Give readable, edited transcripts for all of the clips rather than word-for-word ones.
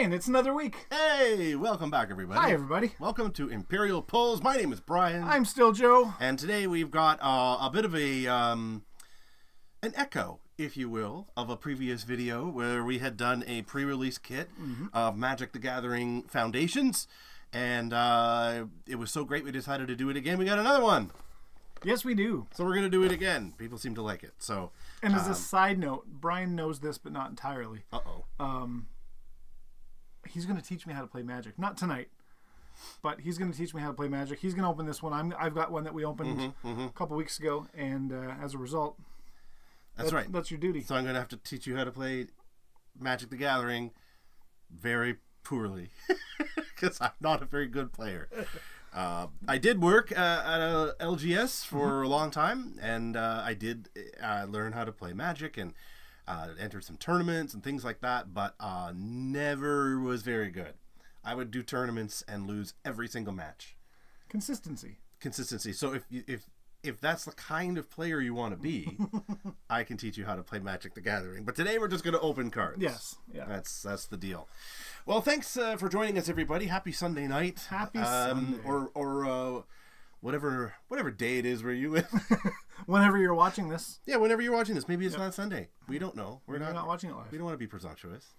Brian, it's another week. Hey, welcome back, everybody. Hi, everybody. Welcome to Imperial Pulls. My name is Brian. I'm still Joe. And today we've got a bit of an echo, if you will, of a previous video where we had done a pre-release kit of Magic the Gathering Foundations. And it was so great we decided to do it again. We got another one. Yes, we do. So we're going to do it again. People seem to like it. So. And as a side note, Brian knows this, but not entirely. He's going to teach me how to play Magic. Not tonight, but he's going to teach me how to play Magic. He's going to open this one. I've got one that we opened a couple weeks ago, and as a result, that's right. That's your duty. So I'm going to have to teach you how to play Magic the Gathering very poorly because I'm not a very good player. I did work at a LGS for a long time, and I did learn how to play Magic and entered some tournaments and things like that, but never was very good. I would do tournaments and lose every single match. Consistency. So if that's the kind of player you want to be, I can teach you how to play Magic the Gathering. But today we're just going to open cards. Yes. Yeah. That's the deal. Well, thanks for joining us, everybody. Happy Sunday night. Happy Sunday. Or whatever day it is where you live. Whenever you're watching this. Yeah, whenever you're watching this. Maybe it's not Sunday. We don't know. We're not watching it live. We don't want to be presumptuous.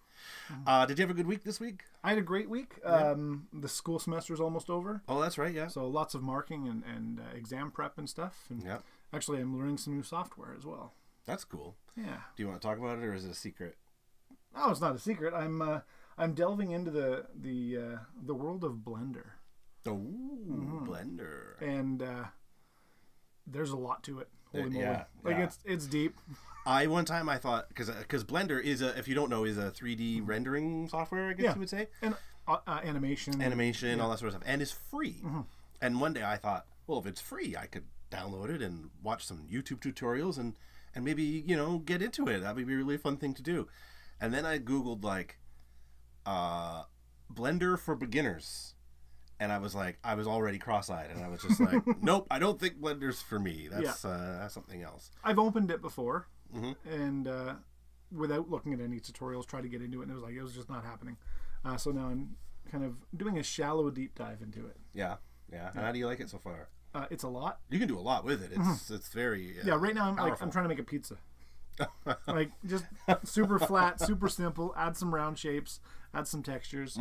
Did you have a good week this week? I had a great week. Yeah. The school semester's almost over. Oh, that's right, yeah. So lots of marking and exam prep and stuff. And yeah. Actually, I'm learning some new software as well. That's cool. Yeah. Do you want to talk about it, or is it a secret? Oh, it's not a secret. I'm delving into the world of Blender. Oh, Blender. And there's a lot to it. Holy moly. Yeah. It's deep. One time I thought, because Blender is if you don't know, is a 3D rendering software, I guess you would say. And animation, all that sort of stuff, and is free. And one day I thought, well, if it's free, I could download it and watch some YouTube tutorials and maybe get into it. That would be a really fun thing to do. And then I Googled Blender for beginners. And I was already cross-eyed, and I was just like, nope, I don't think Blender's for me. That's something else. I've opened it before, and without looking at any tutorials, tried to get into it, and it was just not happening. So now I'm kind of doing a shallow deep dive into it. Yeah. And how do you like it so far? It's a lot. You can do a lot with it. It's very right now I'm trying to make a pizza. Just super flat, super simple. Add some round shapes, add some textures.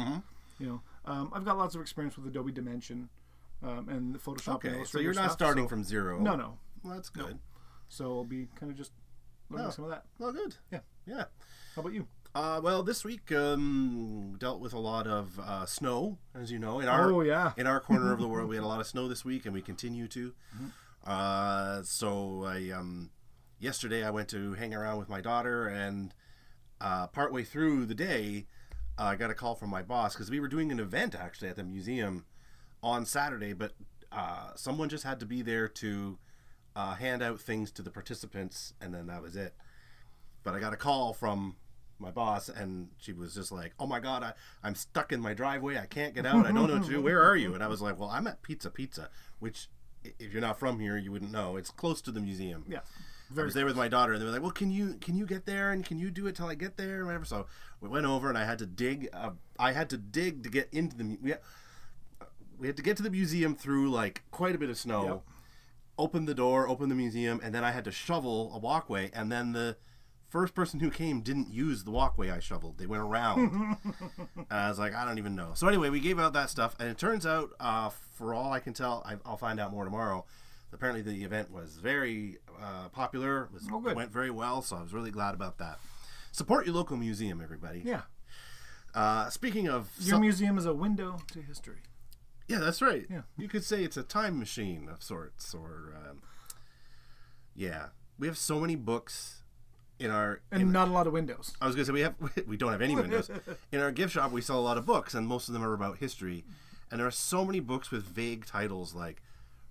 I've got lots of experience with Adobe Dimension and the Photoshop. Okay, so you're not starting from zero. No. Well, that's good. No. So I'll be kind of just learning some of that. Well, good. Yeah. How about you? Well, this week dealt with a lot of snow, as you know. In our corner of the world, we had a lot of snow this week, and we continue to. So yesterday I went to hang around with my daughter, and partway through the day, I got a call from my boss because we were doing an event actually at the museum on Saturday, but someone just had to be there to hand out things to the participants, and then that was it. But I got a call from my boss, and she was just like, "Oh my God, I'm stuck in my driveway. I can't get out. I don't know what to do. Where are you?" And I was like, "Well, I'm at Pizza, which if you're not from here, you wouldn't know. It's close to the museum." Yeah. I was there with my daughter, and they were like, "Well, can you get there, and can you do it till I get there, or whatever?" So we went over, and I had to dig. To get into the. We had to get to the museum through quite a bit of snow. Yep. Open the door, open the museum, and then I had to shovel a walkway. And then the first person who came didn't use the walkway I shoveled. They went around. And I was like, I don't even know. So anyway, we gave out that stuff, and it turns out, for all I can tell, I'll find out more tomorrow. Apparently the event was very popular. It went very well, so I was really glad about that. Support your local museum, everybody. Yeah. Speaking of... Your museum is a window to history. Yeah, that's right. Yeah. You could say it's a time machine of sorts, or... We have so many books in our... And not a lot of windows. I was going to say, we don't have any windows. In our gift shop, we sell a lot of books, and most of them are about history. And there are so many books with vague titles like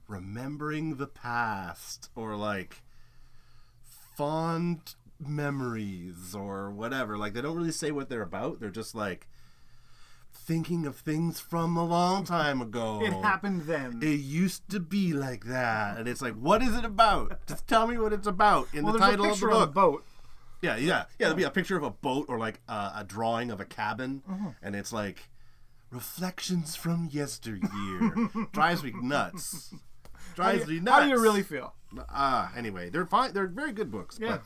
Remembering the Past, or Fond Memories, or whatever. They don't really say what they're about. They're just thinking of things from a long time ago. It happened then. It used to be like that. And it's what is it about? Just tell me what it's about in the title of the book. On a boat. Yeah. There'll be a picture of a boat or like a drawing of a cabin, and it's like reflections from yesteryear. Drives me nuts. Drives me nuts. How do you really feel? Anyway, they're fine. They're very good books, but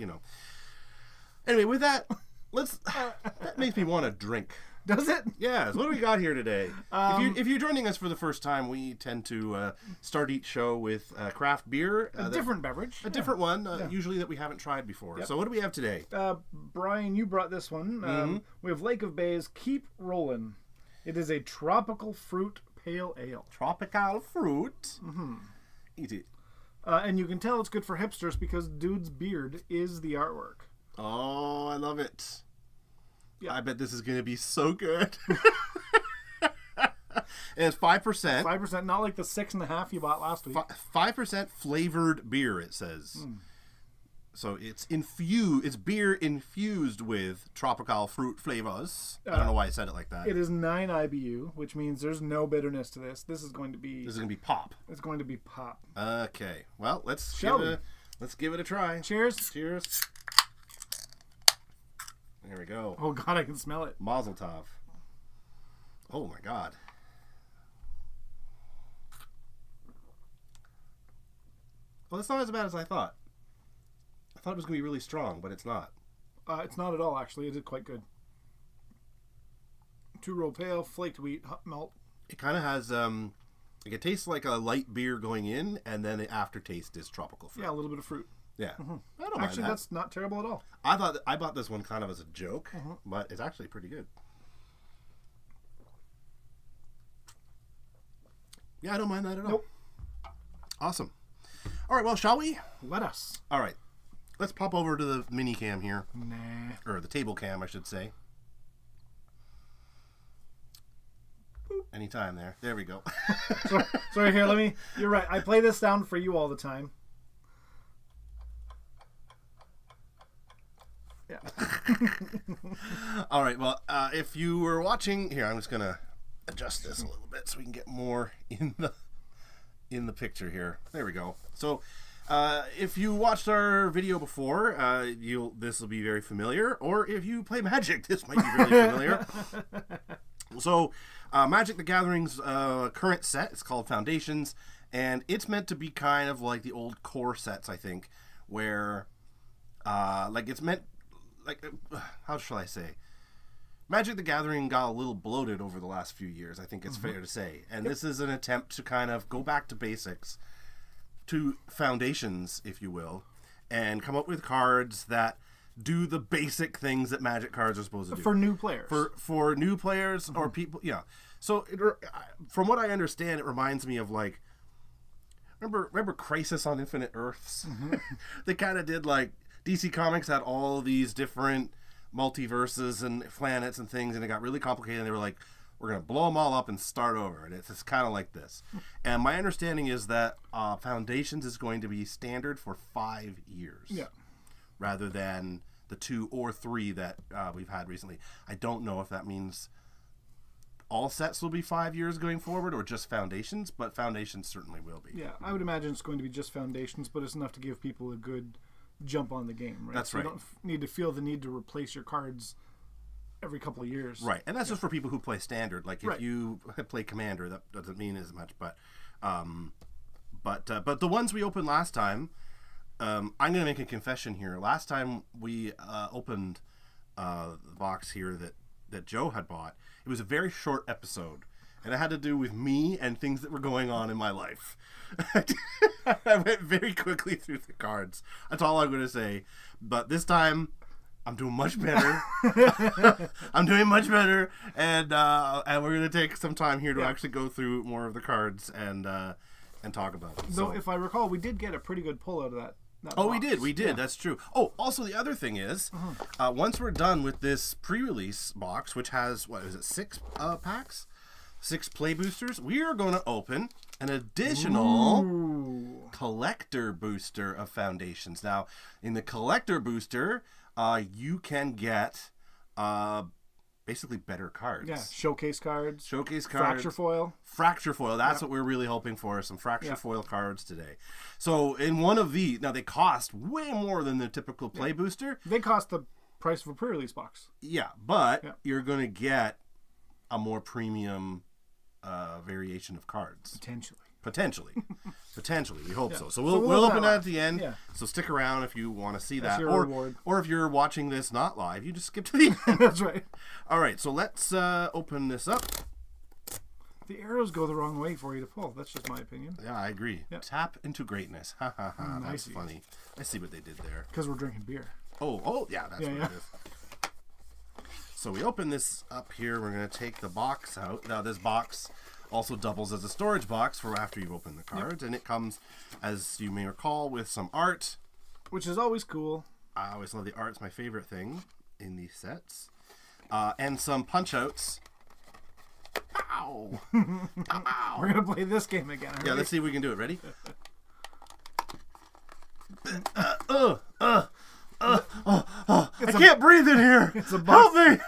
Anyway, with that, that makes me want to drink. Does it? Yeah. So what do we got here today? If you're joining us for the first time, we tend to start each show with craft beer. A different beverage. A different one, usually that we haven't tried before. Yep. So what do we have today? Brian, you brought this one. We have Lake of Bays Keep Rollin'. It is a tropical fruit pale ale. Tropical fruit? Eat it. And you can tell it's good for hipsters because dude's beard is the artwork. Oh, I love it. Yeah. I bet this is going to be so good. And it's 5%. 5%, not like the 6.5 you bought last week. 5% flavored beer, it says. So it's beer infused with tropical fruit flavors. I don't know why I said it like that. It is 9 IBU, which means there's no bitterness to this. This is going to be pop. It's going to be pop. Okay. Well, let's give it a try. Cheers. Cheers. There we go. Oh God, I can smell it. Mazel tov. Oh my God. Well, it's not as bad as I thought. I thought it was going to be really strong, but it's not. It's not at all, actually. It is quite good. 2-row pale, flaked wheat, hot malt. It kind of has, it tastes like a light beer going in, and then the aftertaste is tropical fruit. Yeah, a little bit of fruit. Yeah. I don't Actually, mind that. That's not terrible at all. I bought this one kind of as a joke, but it's actually pretty good. Yeah, I don't mind that at all. Nope. Awesome. All right, well, shall we? Let us. All right. Let's pop over to the mini cam here. Nah. Or the table cam, I should say. Boop. Anytime there. There we go. Sorry, here, you're right. I play this sound for you all the time. Yeah. All right, well, if you were watching... Here, I'm just going to adjust this a little bit so we can get more in the picture here. There we go. So... if you watched our video before, this will be very familiar. Or if you play Magic, this might be really familiar. So, Magic the Gathering's current set is called Foundations, and it's meant to be kind of like the old core sets, I think, where, it's meant, how shall I say? Magic the Gathering got a little bloated over the last few years, I think it's fair to say. And this is an attempt to kind of go back to basics, to foundations, if you will, and come up with cards that do the basic things that Magic cards are supposed to do. For new players. For new players or people, yeah. So, from what I understand, it reminds me of, remember Crisis on Infinite Earths? They kind of did, DC Comics had all these different multiverses and planets and things, and it got really complicated, and they were like, we're going to blow them all up and start over. And it's kind of like this. And my understanding is that Foundations is going to be standard for 5 years. Yeah. Rather than the 2 or 3 that we've had recently. I don't know if that means all sets will be 5 years going forward or just Foundations, but Foundations certainly will be. Yeah, I would imagine it's going to be just Foundations, but it's enough to give people a good jump on the game, right? That's right. You don't need to feel the need to replace your cards every couple of years. Right, and that's just for people who play Standard. If you play Commander, that doesn't mean as much. But the ones we opened last time, I'm going to make a confession here. Last time we opened the box here that Joe had bought, it was a very short episode, and it had to do with me and things that were going on in my life. I went very quickly through the cards. That's all I'm going to say. But this time, I'm doing much better. I'm doing much better, and we're gonna take some time here to actually go through more of the cards and talk about them. Though, if I recall, we did get a pretty good pull out of that. Oh, box. we did. Yeah. That's true. Oh, also the other thing is, once we're done with this pre-release box, which has 6 packs, 6 play boosters, we are going to open an additional collector booster of Foundations. Now, in the collector booster, you can get basically better cards. Yeah, showcase cards. Showcase cards. Fracture foil. Fracture foil. That's what we're really hoping for, some fracture foil cards today. So in one of these, now they cost way more than the typical play booster. They cost the price of a pre-release box. Yeah, but you're going to get a more premium variation of cards. Potentially. We hope so. So we'll open that at the end. Yeah. So stick around if you want to see that. Or if you're watching this not live, you just skip to the end. That's right. All right, so let's open this up. The arrows go the wrong way for you to pull. That's just my opinion. Yeah, I agree. Yep. Tap into greatness. Ha ha ha. That's funny. I see what they did there. Because we're drinking beer. Oh, yeah, that's what it is. So we open this up here. We're going to take the box out. Now, this box also doubles as a storage box for after you've opened the cards. And it comes, as you may recall, with some art. Which is always cool. I always love the art. It's my favorite thing in these sets. And some punch-outs. Ow! Ow! We're going to play this game again. Yeah, let's see if we can do it. Ready? I can't breathe in here. It's a box. Help me!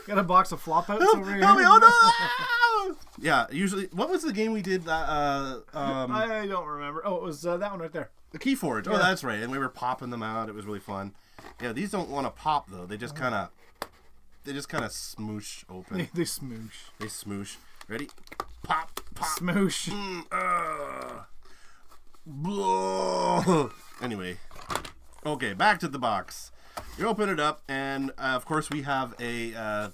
Got a box of flop outs over here. Help me! Oh no! Yeah, usually. What was the game we did? I don't remember. Oh, it was that one right there. The Keyforge. Oh, that's right. And we were popping them out. It was really fun. Yeah, these don't want to pop though. They just kind of smoosh open. They smoosh. They smoosh. Ready? Pop, pop. Smoosh. Anyway. Okay, back to the box. You open it up, and of course we have a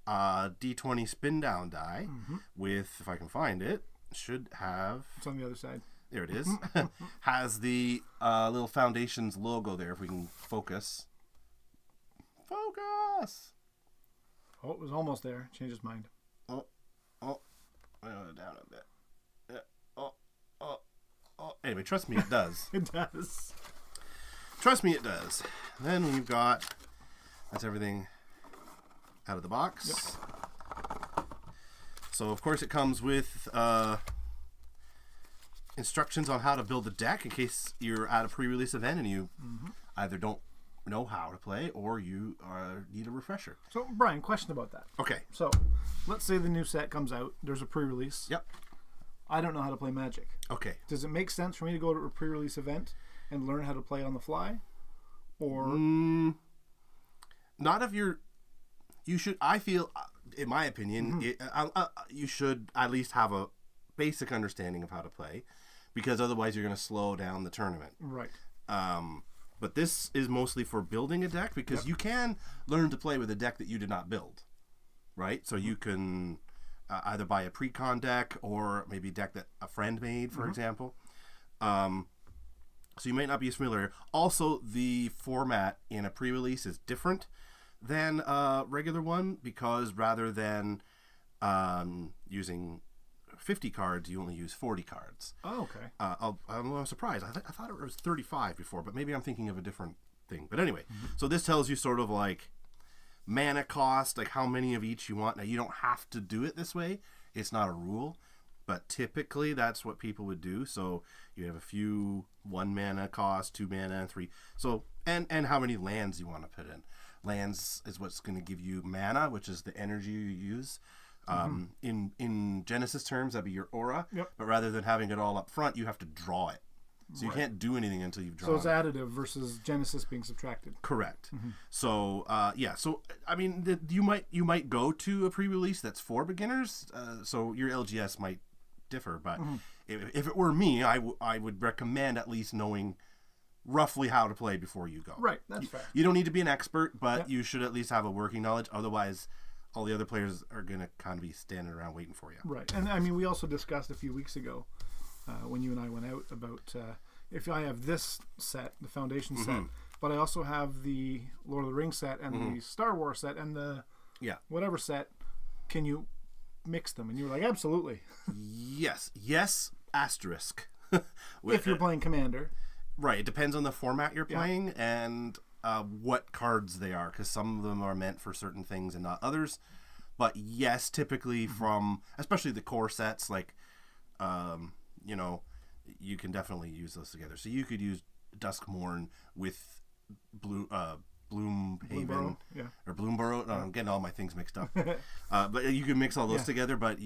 D20 spin down die with, if I can find it, should have. It's on the other side. There it is. Has the little Foundations logo there. If we can focus. Focus. Oh, it was almost there. Changed his mind. Oh, down a bit. Anyway, trust me, it does. It does. Trust me, it does. Then we've got, that's everything out of the box. Yep. So, of course, it comes with instructions on how to build a deck in case you're at a pre-release event and you either don't know how to play or you need a refresher. So, Brian, question about that. Okay. So, let's say the new set comes out. There's a pre-release. Yep. I don't know how to play Magic. Okay. Does it make sense for me to go to a pre-release event and learn how to play on the fly? Or not if you're. You should. I feel, in my opinion, you should at least have a basic understanding of how to play, because otherwise you're going to slow down the tournament. Right. But this is mostly for building a deck, because you can learn to play with a deck that you did not build. Right. So you can either buy a pre-con deck or maybe a deck that a friend made, for example. So you might not be as familiar. Also, the format in a pre-release is different than a regular one, because rather than using 50 cards, you only use 40 cards. Oh, okay. I'm surprised. I thought it was 35 before, but maybe I'm thinking of a different thing. But anyway, so this tells you sort of like mana cost, like how many of each you want. Now, you don't have to do it this way. It's not a rule. But typically, that's what people would do. So you have a few 1 mana cost, 2 mana, 3. So and how many lands you want to put in. Lands is what's going to give you mana, which is the energy you use. In Genesis terms, that'd be your aura. Yep. But rather than having it all up front, you have to draw it. So you can't do anything until you've drawn it. So it's additive versus Genesis being subtracted. Correct. So So I mean, you might go to a pre-release that's for beginners. So your LGS might differ, but if it were me, I would recommend at least knowing roughly how to play before you go. Right, that's fair. You don't need to be an expert, but you should at least have a working knowledge. Otherwise, all the other players are going to kind of be standing around waiting for you. Right, and I mean, we also discussed a few weeks ago when you and I went out about if I have this set, the Foundation set, but I also have the Lord of the Rings set and the Star Wars set and the whatever set, can you mix them? And you were like, absolutely. Yes, asterisk. If you're playing Commander. Right, it depends on the format you're playing and what cards they are, because some of them are meant for certain things and not others. But yes, typically from, especially the core sets, like, you can definitely use those together. So you could use Duskmourn with Bloomhaven, yeah. or Bloomborough. No, I'm getting all my things mixed up. But you can mix all those together. But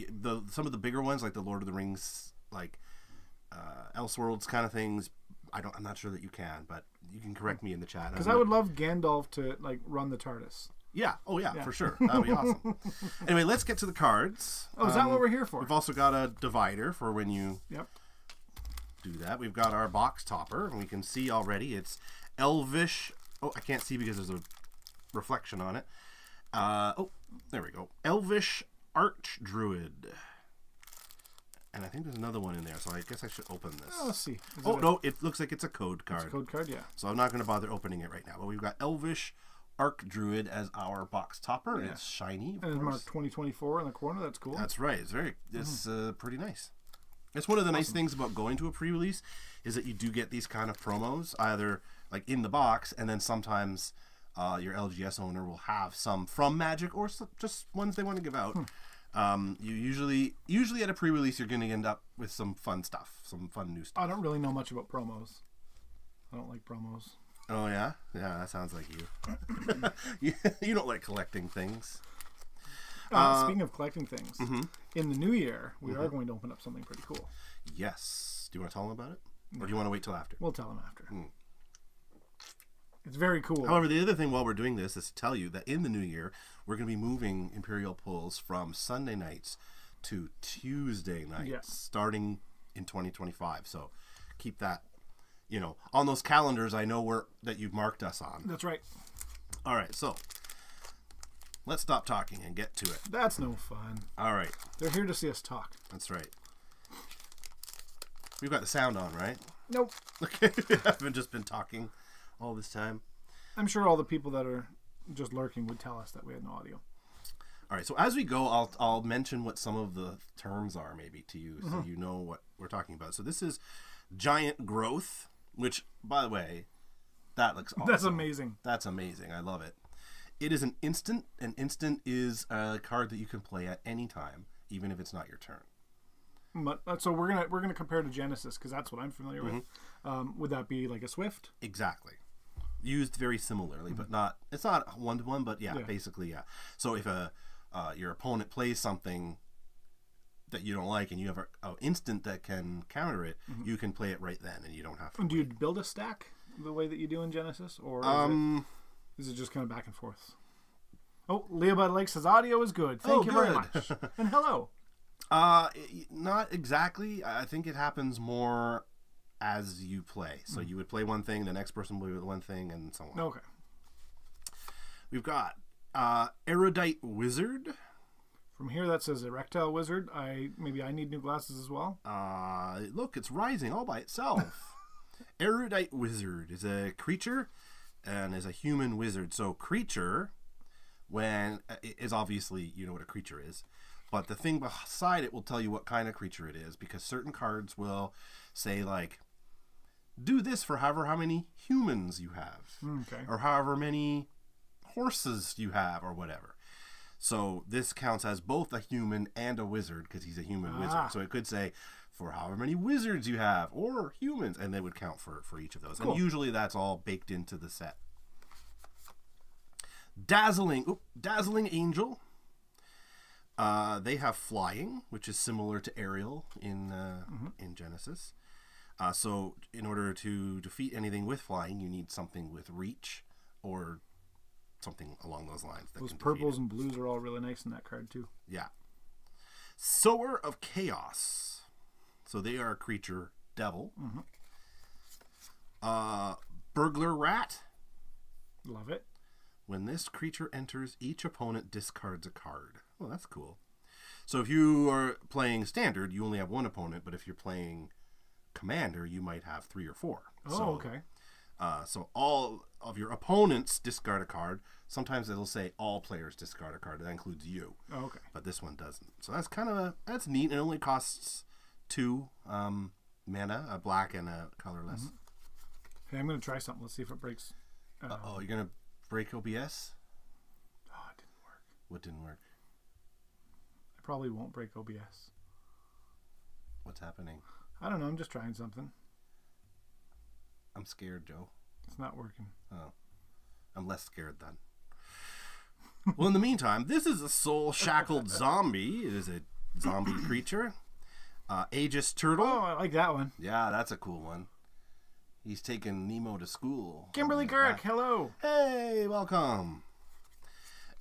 some of the bigger ones, like the Lord of the Rings, like Elseworlds kind of things, I'm not sure that you can, but you can correct me in the chat. Because I would love Gandalf to like run the TARDIS. Yeah. Oh, yeah, for sure. That'd be awesome. Anyway, let's get to the cards. Oh, is that what we're here for? We've also got a divider for when you do that. We've got our box topper, and we can see already it's Elvish. Oh, I can't see because there's a reflection on it. Oh, there we go. Elvish Archdruid. And I think there's another one in there, so I guess I should open this. Oh, let's see. No, it looks like it's a code card. It's a code card, yeah. So I'm not going to bother opening it right now. But we've got Elvish Archdruid as our box topper. Yeah. It's shiny, of and it's course. marked 2024 in the corner. That's cool. That's right. It's pretty nice. It's one of the nice things about going to a pre-release is that you do get these kind of promos, either like in the box, and then sometimes your LGS owner will have some from Magic or just ones they want to give out. You usually at a pre-release you're going to end up with some fun stuff, some fun new stuff. I don't really know much about promos. I don't like promos. Oh yeah, that sounds like you. You don't like collecting things. Speaking of collecting things, in the new year we are going to open up something pretty cool. Yes. Do you want to tell them about it, or do you want to wait till after? We'll tell them after. It's very cool. However, the other thing while we're doing this is to tell you that in the new year, we're going to be moving Imperial pulls from Sunday nights to Tuesday nights, starting in 2025. So keep that, on those calendars. I know that you've marked us on. That's right. All right, so let's stop talking and get to it. That's no fun. All right. They're here to see us talk. That's right. We've got the sound on, right? Nope. Okay, we haven't just been talking all this time. I'm sure all the people that are just lurking would tell us that we had no audio. All right, so as we go, I'll mention what some of the terms are maybe to you, so you know what we're talking about. So this is giant growth, which, by the way, that looks awesome. That's amazing. That's amazing. I love it. It is an instant. An instant is a card that you can play at any time, even if it's not your turn. So we're gonna compare to Genesis because that's what I'm familiar with. Would that be like a Swift? Exactly. Used very similarly, but it's not one-to-one, but basically. So if your opponent plays something that you don't like and you have an instant that can counter it, you can play it right then and you don't have to. And do you build a stack the way that you do in Genesis, or is it just kind of back and forth? Oh, Leobud Lake says audio is good. Thank you very much. And hello. Not exactly. I think it happens more as you play. So you would play one thing, the next person would play one thing, and so on. Okay. We've got Erudite Wizard. From here that says Erectile Wizard. Maybe I need new glasses as well. Look, it's rising all by itself. Erudite Wizard is a creature and is a human wizard. So creature, when is obviously, you know what a creature is. But the thing beside it will tell you what kind of creature it is, because certain cards will say, like, do this for however how many humans you have. Okay. Or however many horses you have, or whatever. So this counts as both a human and a wizard, because he's a human wizard. So it could say, for however many wizards you have, or humans, and they would count for each of those. Cool. And usually that's all baked into the set. Dazzling Angel. They have flying, which is similar to Ariel in Genesis. So in order to defeat anything with flying, you need something with reach or something along those lines. Those purples and blues are all really nice in that card too. Yeah. Sower of Chaos. So they are a creature devil. Burglar Rat. Love it. When this creature enters, each opponent discards a card. Oh, that's cool. So if you are playing standard, you only have one opponent, but if you're playing commander, you might have 3 or 4. Okay. So all of your opponents discard a card. Sometimes it'll say all players discard a card. That includes you. Oh, okay. But this one doesn't. So that's that's neat. It only costs 2 mana, a black and a colorless. Hey, I'm going to try something. Let's see if it breaks. You're going to break OBS? Oh, it didn't work. What didn't work? I probably won't break OBS. What's happening? I don't know. I'm just trying something. I'm scared, Joe. It's not working. Oh. I'm less scared then. Well, in the meantime, this is a soul-shackled zombie. It is a zombie creature. Aegis Turtle. Oh, I like that one. Yeah, that's a cool one. He's taking Nemo to school. Kimberly Kirk, hello. Hey, welcome.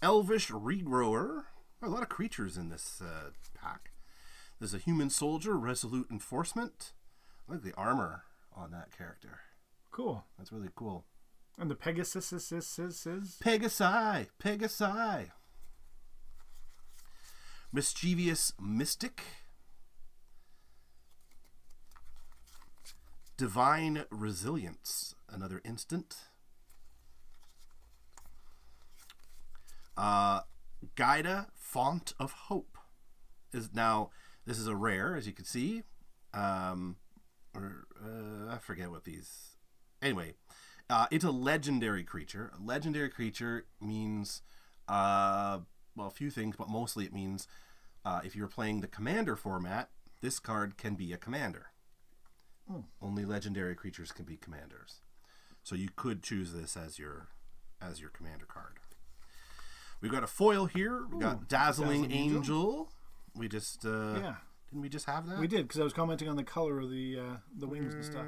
Elvish Regrower. A lot of creatures in this pack. There's a human soldier, resolute enforcement. I like the armor on that character. Cool. That's really cool. And the Pegasus. Pegasi. Mischievous Mystic. Divine Resilience. Another instant. Gaida, Font of Hope. This is a rare, as you can see. I forget what these... Anyway, it's a legendary creature. A legendary creature means, a few things, but mostly it means if you're playing the commander format, this card can be a commander. Only legendary creatures can be commanders. So you could choose this as your commander card. We've got a foil here. We got Dazzling Angel. We just didn't we just have that? We did, because I was commenting on the color of the wings and stuff.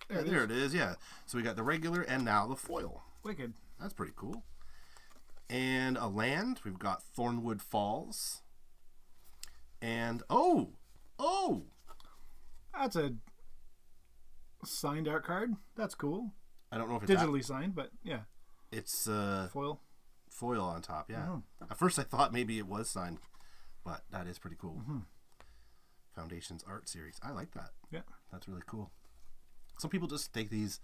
There it is. Yeah. So we got the regular and now the foil. Wicked. That's pretty cool. And a land. We've got Thornwood Falls. And oh, that's a signed art card. That's cool. I don't know if it's digitally signed, but yeah. It's foil on top. Yeah. Oh. At first I thought maybe it was signed, but that is pretty cool. Foundation's art series. I like that. Yeah. That's really cool. Some people just take these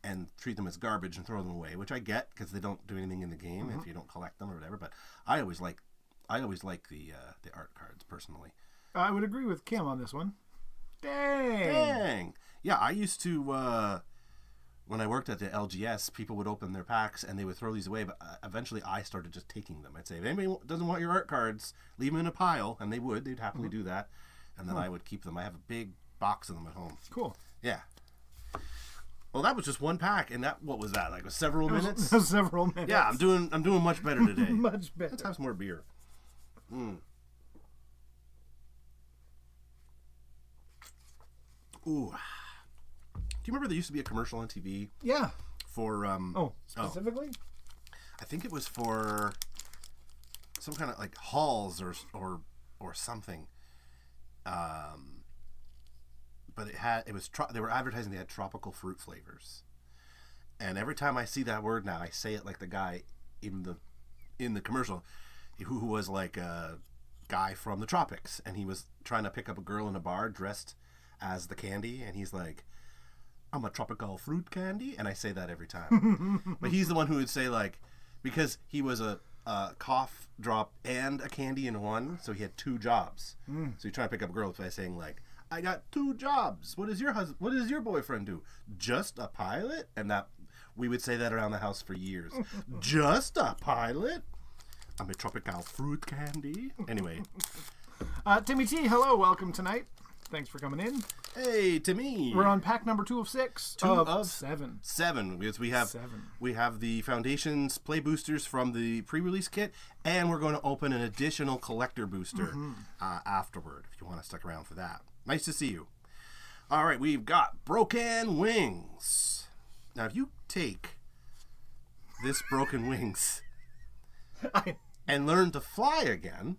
and treat them as garbage and throw them away, which I get because they don't do anything in the game if you don't collect them or whatever. But I always like the art cards personally. I would agree with Kim on this one. Dang. Yeah, I used to when I worked at the LGS, people would open their packs and they would throw these away. But eventually, I started just taking them. I'd say, if anybody doesn't want your art cards, leave them in a pile, and they would. They'd happily do that, and then I would keep them. I have a big box of them at home. Cool. Yeah. Well, that was just one pack, and what was that? Like several minutes? Several minutes. Yeah, I'm doing much better today. Much better. Let's have some more beer. Ooh. Do you remember there used to be a commercial on TV? Yeah. For specifically? I think it was for some kind of like Halls or something. But they were advertising they had tropical fruit flavors. And every time I see that word now, I say it like the guy in the commercial who was like a guy from the tropics, and he was trying to pick up a girl in a bar dressed as the candy, and he's like, I'm a tropical fruit candy, and I say that every time. But he's the one who would say, like, because he was a cough drop and a candy in one, so he had two jobs. So you try to pick up a girl by saying, like, I got two jobs. What does your boyfriend do? Just a pilot? And that we would say that around the house for years. Just a pilot? I'm a tropical fruit candy. Anyway. Timmy T, hello, welcome tonight. Thanks for coming in. Hey, Timmy. We're on pack number 2 of 6. Two of 7. 7, because we have 7. We have the Foundations play boosters from the pre-release kit, and we're going to open an additional collector booster afterward, if you want to stick around for that. Nice to see you. All right, we've got Broken Wings. Now, if you take this Broken Wings and learn to fly again...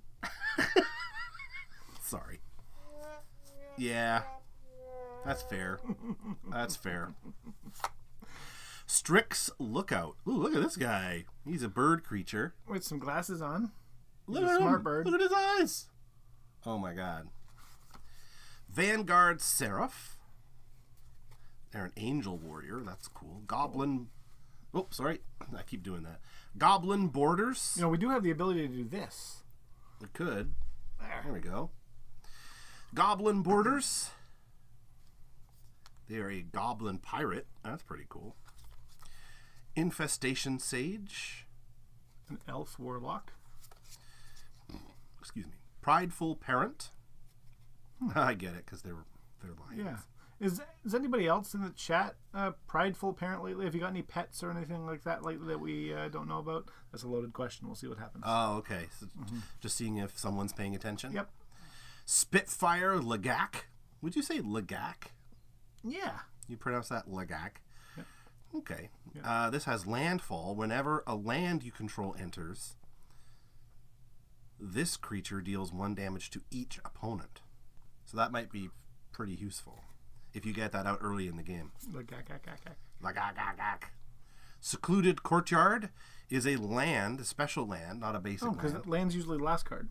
Sorry. Yeah, that's fair. That's fair. Strix Lookout. Ooh, look at this guy. He's a bird creature. With some glasses on. Look at him. Smart bird. Look at his eyes. Oh my god. Vanguard Seraph. They're an angel warrior. That's cool. Goblin. Oh, sorry. I keep doing that. Goblin Borders. You know, we do have the ability to do this. We could. There we go. Goblin Borders. They are a goblin pirate. That's pretty cool. Infestation Sage. An elf warlock. Excuse me. Prideful Parent. I get it, because they're lions. Yeah. Is anybody else in the chat prideful parent lately? Have you got any pets or anything like that lately that we don't know about? That's a loaded question. We'll see what happens. Oh, okay. So just seeing if someone's paying attention. Yep. Spitfire Lagak. Would you say Lagak? Yeah. You pronounce that Lagak? Yep. Okay. Yep. This has landfall. Whenever a land you control enters, this creature deals 1 damage to each opponent. So that might be pretty useful if you get that out early in the game. Lagak. Secluded Courtyard is a land, a special land, not a basic land. because land's usually the last card.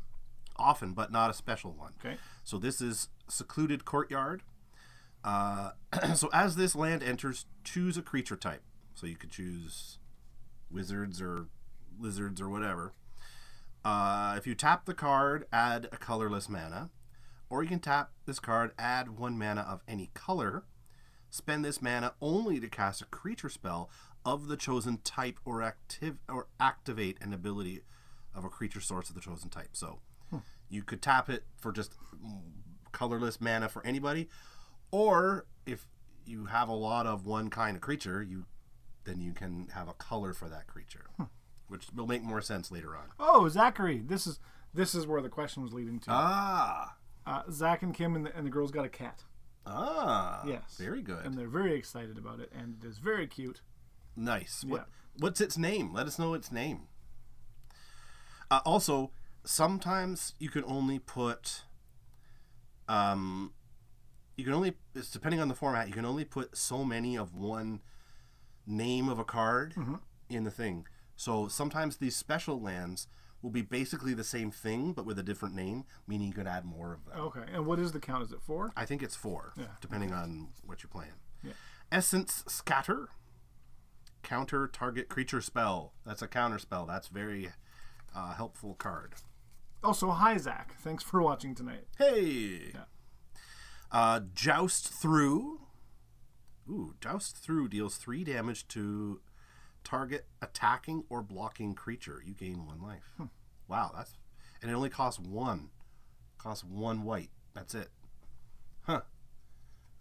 Often, but not a special one. Okay. So this is Secluded Courtyard. So as this land enters, choose a creature type. So you could choose wizards or lizards or whatever. If you tap the card, add a colorless mana. Or you can tap this card, add 1 mana of any color. Spend this mana only to cast a creature spell of the chosen type or activate an ability of a creature source of the chosen type. So you could tap it for just colorless mana for anybody, or if you have a lot of one kind of creature, then you can have a color for that creature, which will make more sense later on. Oh, Zachary, this is where the question was leading to. Zach and Kim and the girls got a cat. Yes, very good. And they're very excited about it, and it is very cute. Nice. Yeah. What's its name? Let us know its name. Also, sometimes you can only put, it's depending on the format, you can only put so many of one name of a card in the thing. So sometimes these special lands will be basically the same thing, but with a different name, meaning you could add more of them. Okay. And what is the count? Is it 4? I think it's 4, depending on what you're playing. Yeah. Essence Scatter. Counter target creature spell. That's a counter spell. That's very helpful card. Also, hi, Zach. Thanks for watching tonight. Hey! Yeah. Joust Through. Ooh, Joust Through deals 3 damage to target attacking or blocking creature. You gain 1 life. Wow, and it only costs 1. Costs 1 white. That's it. Huh.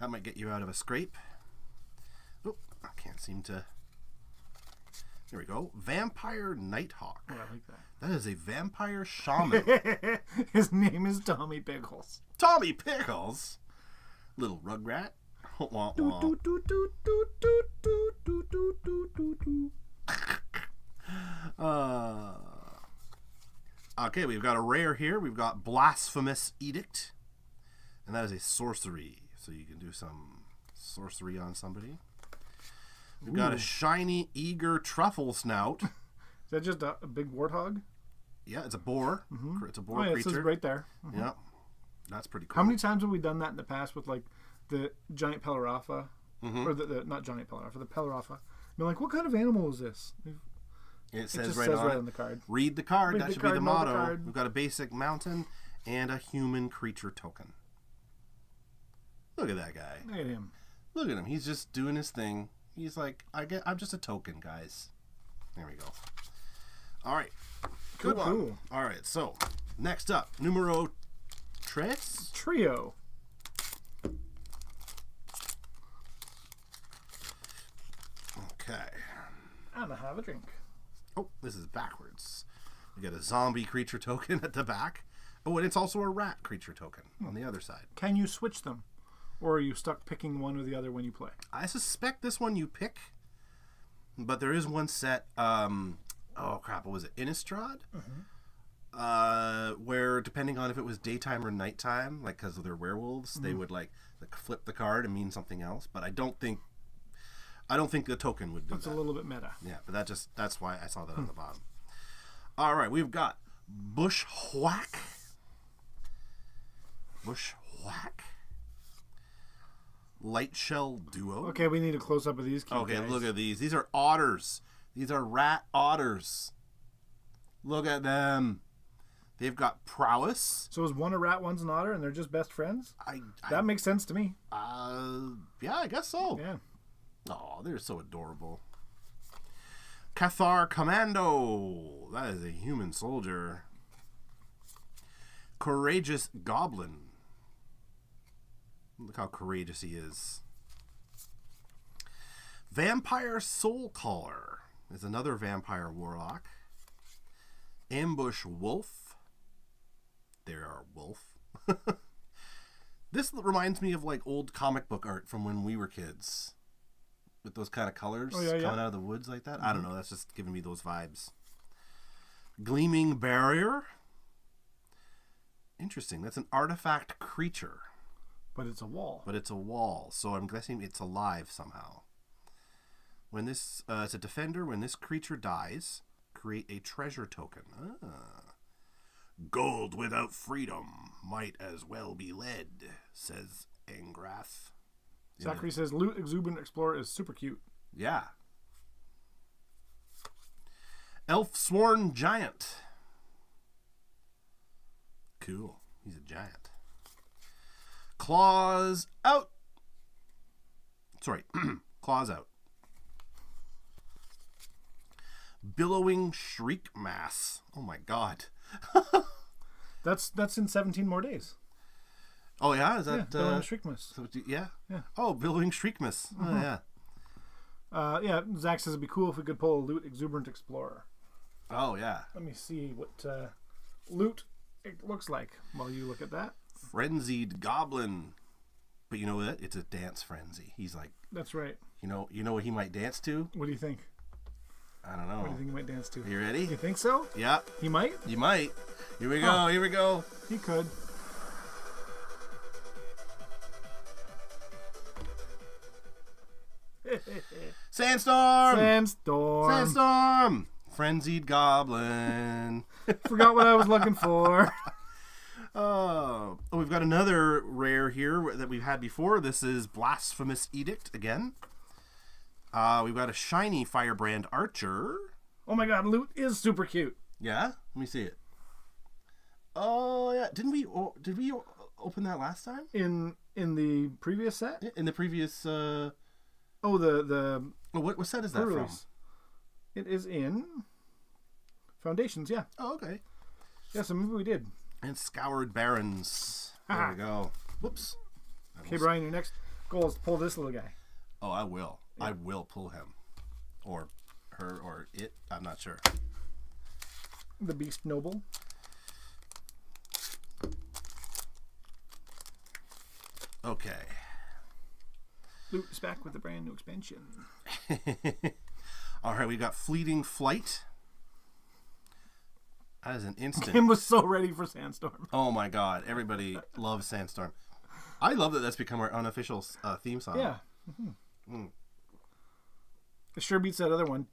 That might get you out of a scrape. Oh, I can't seem to... There we go. Vampire Nighthawk. Oh, I like that. That is a vampire shaman. His name is Tommy Pickles. Tommy Pickles? Little rugrat. Wah, wah. Okay, we've got a rare here. We've got Blasphemous Edict. And that is a sorcery. So you can do some sorcery on somebody. We've got a shiny, eager truffle snout. Is that just a big warthog? Yeah, it's a boar. It's a boar It creature. says right there. Yeah, that's pretty cool. How many times have we done that in the past with like the giant Pelarafa, or the not giant Pelarafa, the Pelarafa? You're like, what kind of animal is this? It says just right says on right it. on the card. Read the card. Read That the should card, be the know the motto. card. We've got a basic mountain and a human creature token. Look at that guy. Look at him. Look at him. He's just doing his thing. He's like, I'm just a token, guys. There we go. All right. Good one. Cool. All right. So, next up, numero tres. Trio. Okay. And I have a drink. Oh, this is backwards. We got a zombie creature token at the back. Oh, and it's also a rat creature token on the other side. Can you switch them? Or are you stuck picking one or the other when you play? I suspect this one you pick, but there is one set. Oh crap! What was it? Innistrad, where depending on if it was daytime or nighttime, like because they're werewolves, they would like flip the card and mean something else. But I don't think the token would do It's that. a little bit meta. Yeah, but that's why I saw that on the bottom. All right, we've got Bushwhack. Bushwhack. Light Shell Duo. Okay, we need a close up of these. Okay, guys. look at these. These are otters. These are rat otters. Look at them. They've got prowess. So is one a rat, one's an otter, and they're just best friends? I That makes sense to me. yeah, I guess so. Yeah. Oh, they're so adorable. Cathar Commando. That is a human soldier. Courageous Goblin. Look how courageous he is. Vampire Soul Caller is another vampire warlock. Ambush Wolf. There are wolf. This reminds me of like old comic book art from when we were kids. With those kind of colors coming out of the woods like that. I don't know. That's just giving me those vibes. Gleaming Barrier. Interesting. That's an artifact creature. But it's a wall. So I'm guessing it's alive somehow. When this, it's a defender. When this creature dies, create a treasure token. Gold without freedom might as well be lead, says Angrath. Zachary says, Loot Exuberant Explorer is super cute. Yeah. Elf Sworn Giant. Cool. He's a giant. Claws out. Sorry. Claws out. Billowing Shriek Mass. Oh my god. That's in 17 more days. Oh yeah? Is that Billowing Shriekmas. Yeah? Yeah. Oh, Billowing Shriekmas. Oh yeah. Yeah, Zach says it'd be cool if we could pull a Loot Exuberant Explorer. Oh yeah. Let me see what loot it looks like while you look at that. Frenzied Goblin. But you know what? It's a dance frenzy. He's like... That's right. You know what he might dance to? What do you think? I don't know. What do you think he might dance to? Are you ready? You think so? Yeah. He might? You might. Here we go. Here we go. He could. Sandstorm! Sandstorm! Frenzied Goblin. Forgot what I was looking for. Oh, we've got another rare here that we've had before. This is Blasphemous Edict again. We've got a shiny Firebrand Archer. Oh my god, loot is super cute. Yeah? Let me see it. Oh, yeah. Did we open that last time? In the previous set? In the previous... the... Oh, what set is that from? It is in Foundations, yeah. Oh, okay. Yeah, so maybe we did. And Scoured Barrens. There we go. Whoops. Okay, Brian, your next goal is to pull this little guy. Oh, I will. Yeah. I will pull him. Or her, or it. I'm not sure. The Beast Noble. Okay. Loot is back with a brand new expansion. All right, we got Fleeting Flight. That is an instant. Kim was so ready for Sandstorm. Oh my god, everybody loves Sandstorm. I love that that's become our unofficial theme song. Yeah. It sure beats that other one.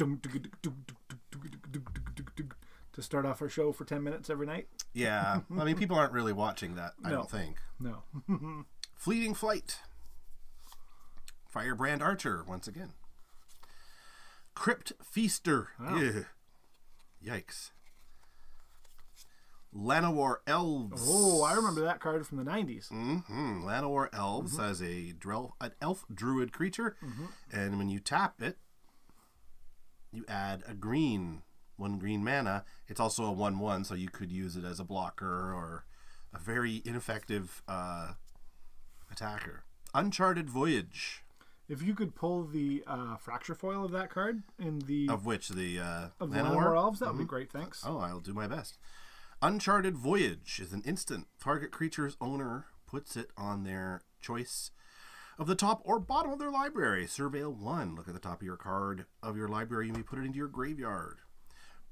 To start off our show for 10 minutes every night. Yeah. I mean, people aren't really watching that, I don't think. No. Fleeting Flight. Firebrand Archer, once again. Crypt Feaster. Wow. Yikes. Llanowar Elves. Oh, I remember that card from the 90s. Llanowar Elves as an elf druid creature. And when you tap it, you add a green, 1 green mana. It's also a 1/1, so you could use it as a blocker or a very ineffective attacker. Uncharted Voyage. If you could pull the fracture foil of that card in the... Of which? The of the Llanowar Elves, that would be great, thanks. Oh, I'll do my best. Uncharted Voyage is an instant. Target creature's owner puts it on their choice of the top or bottom of their library. Surveil 1. Look at the top of your card of your library. You may put it into your graveyard.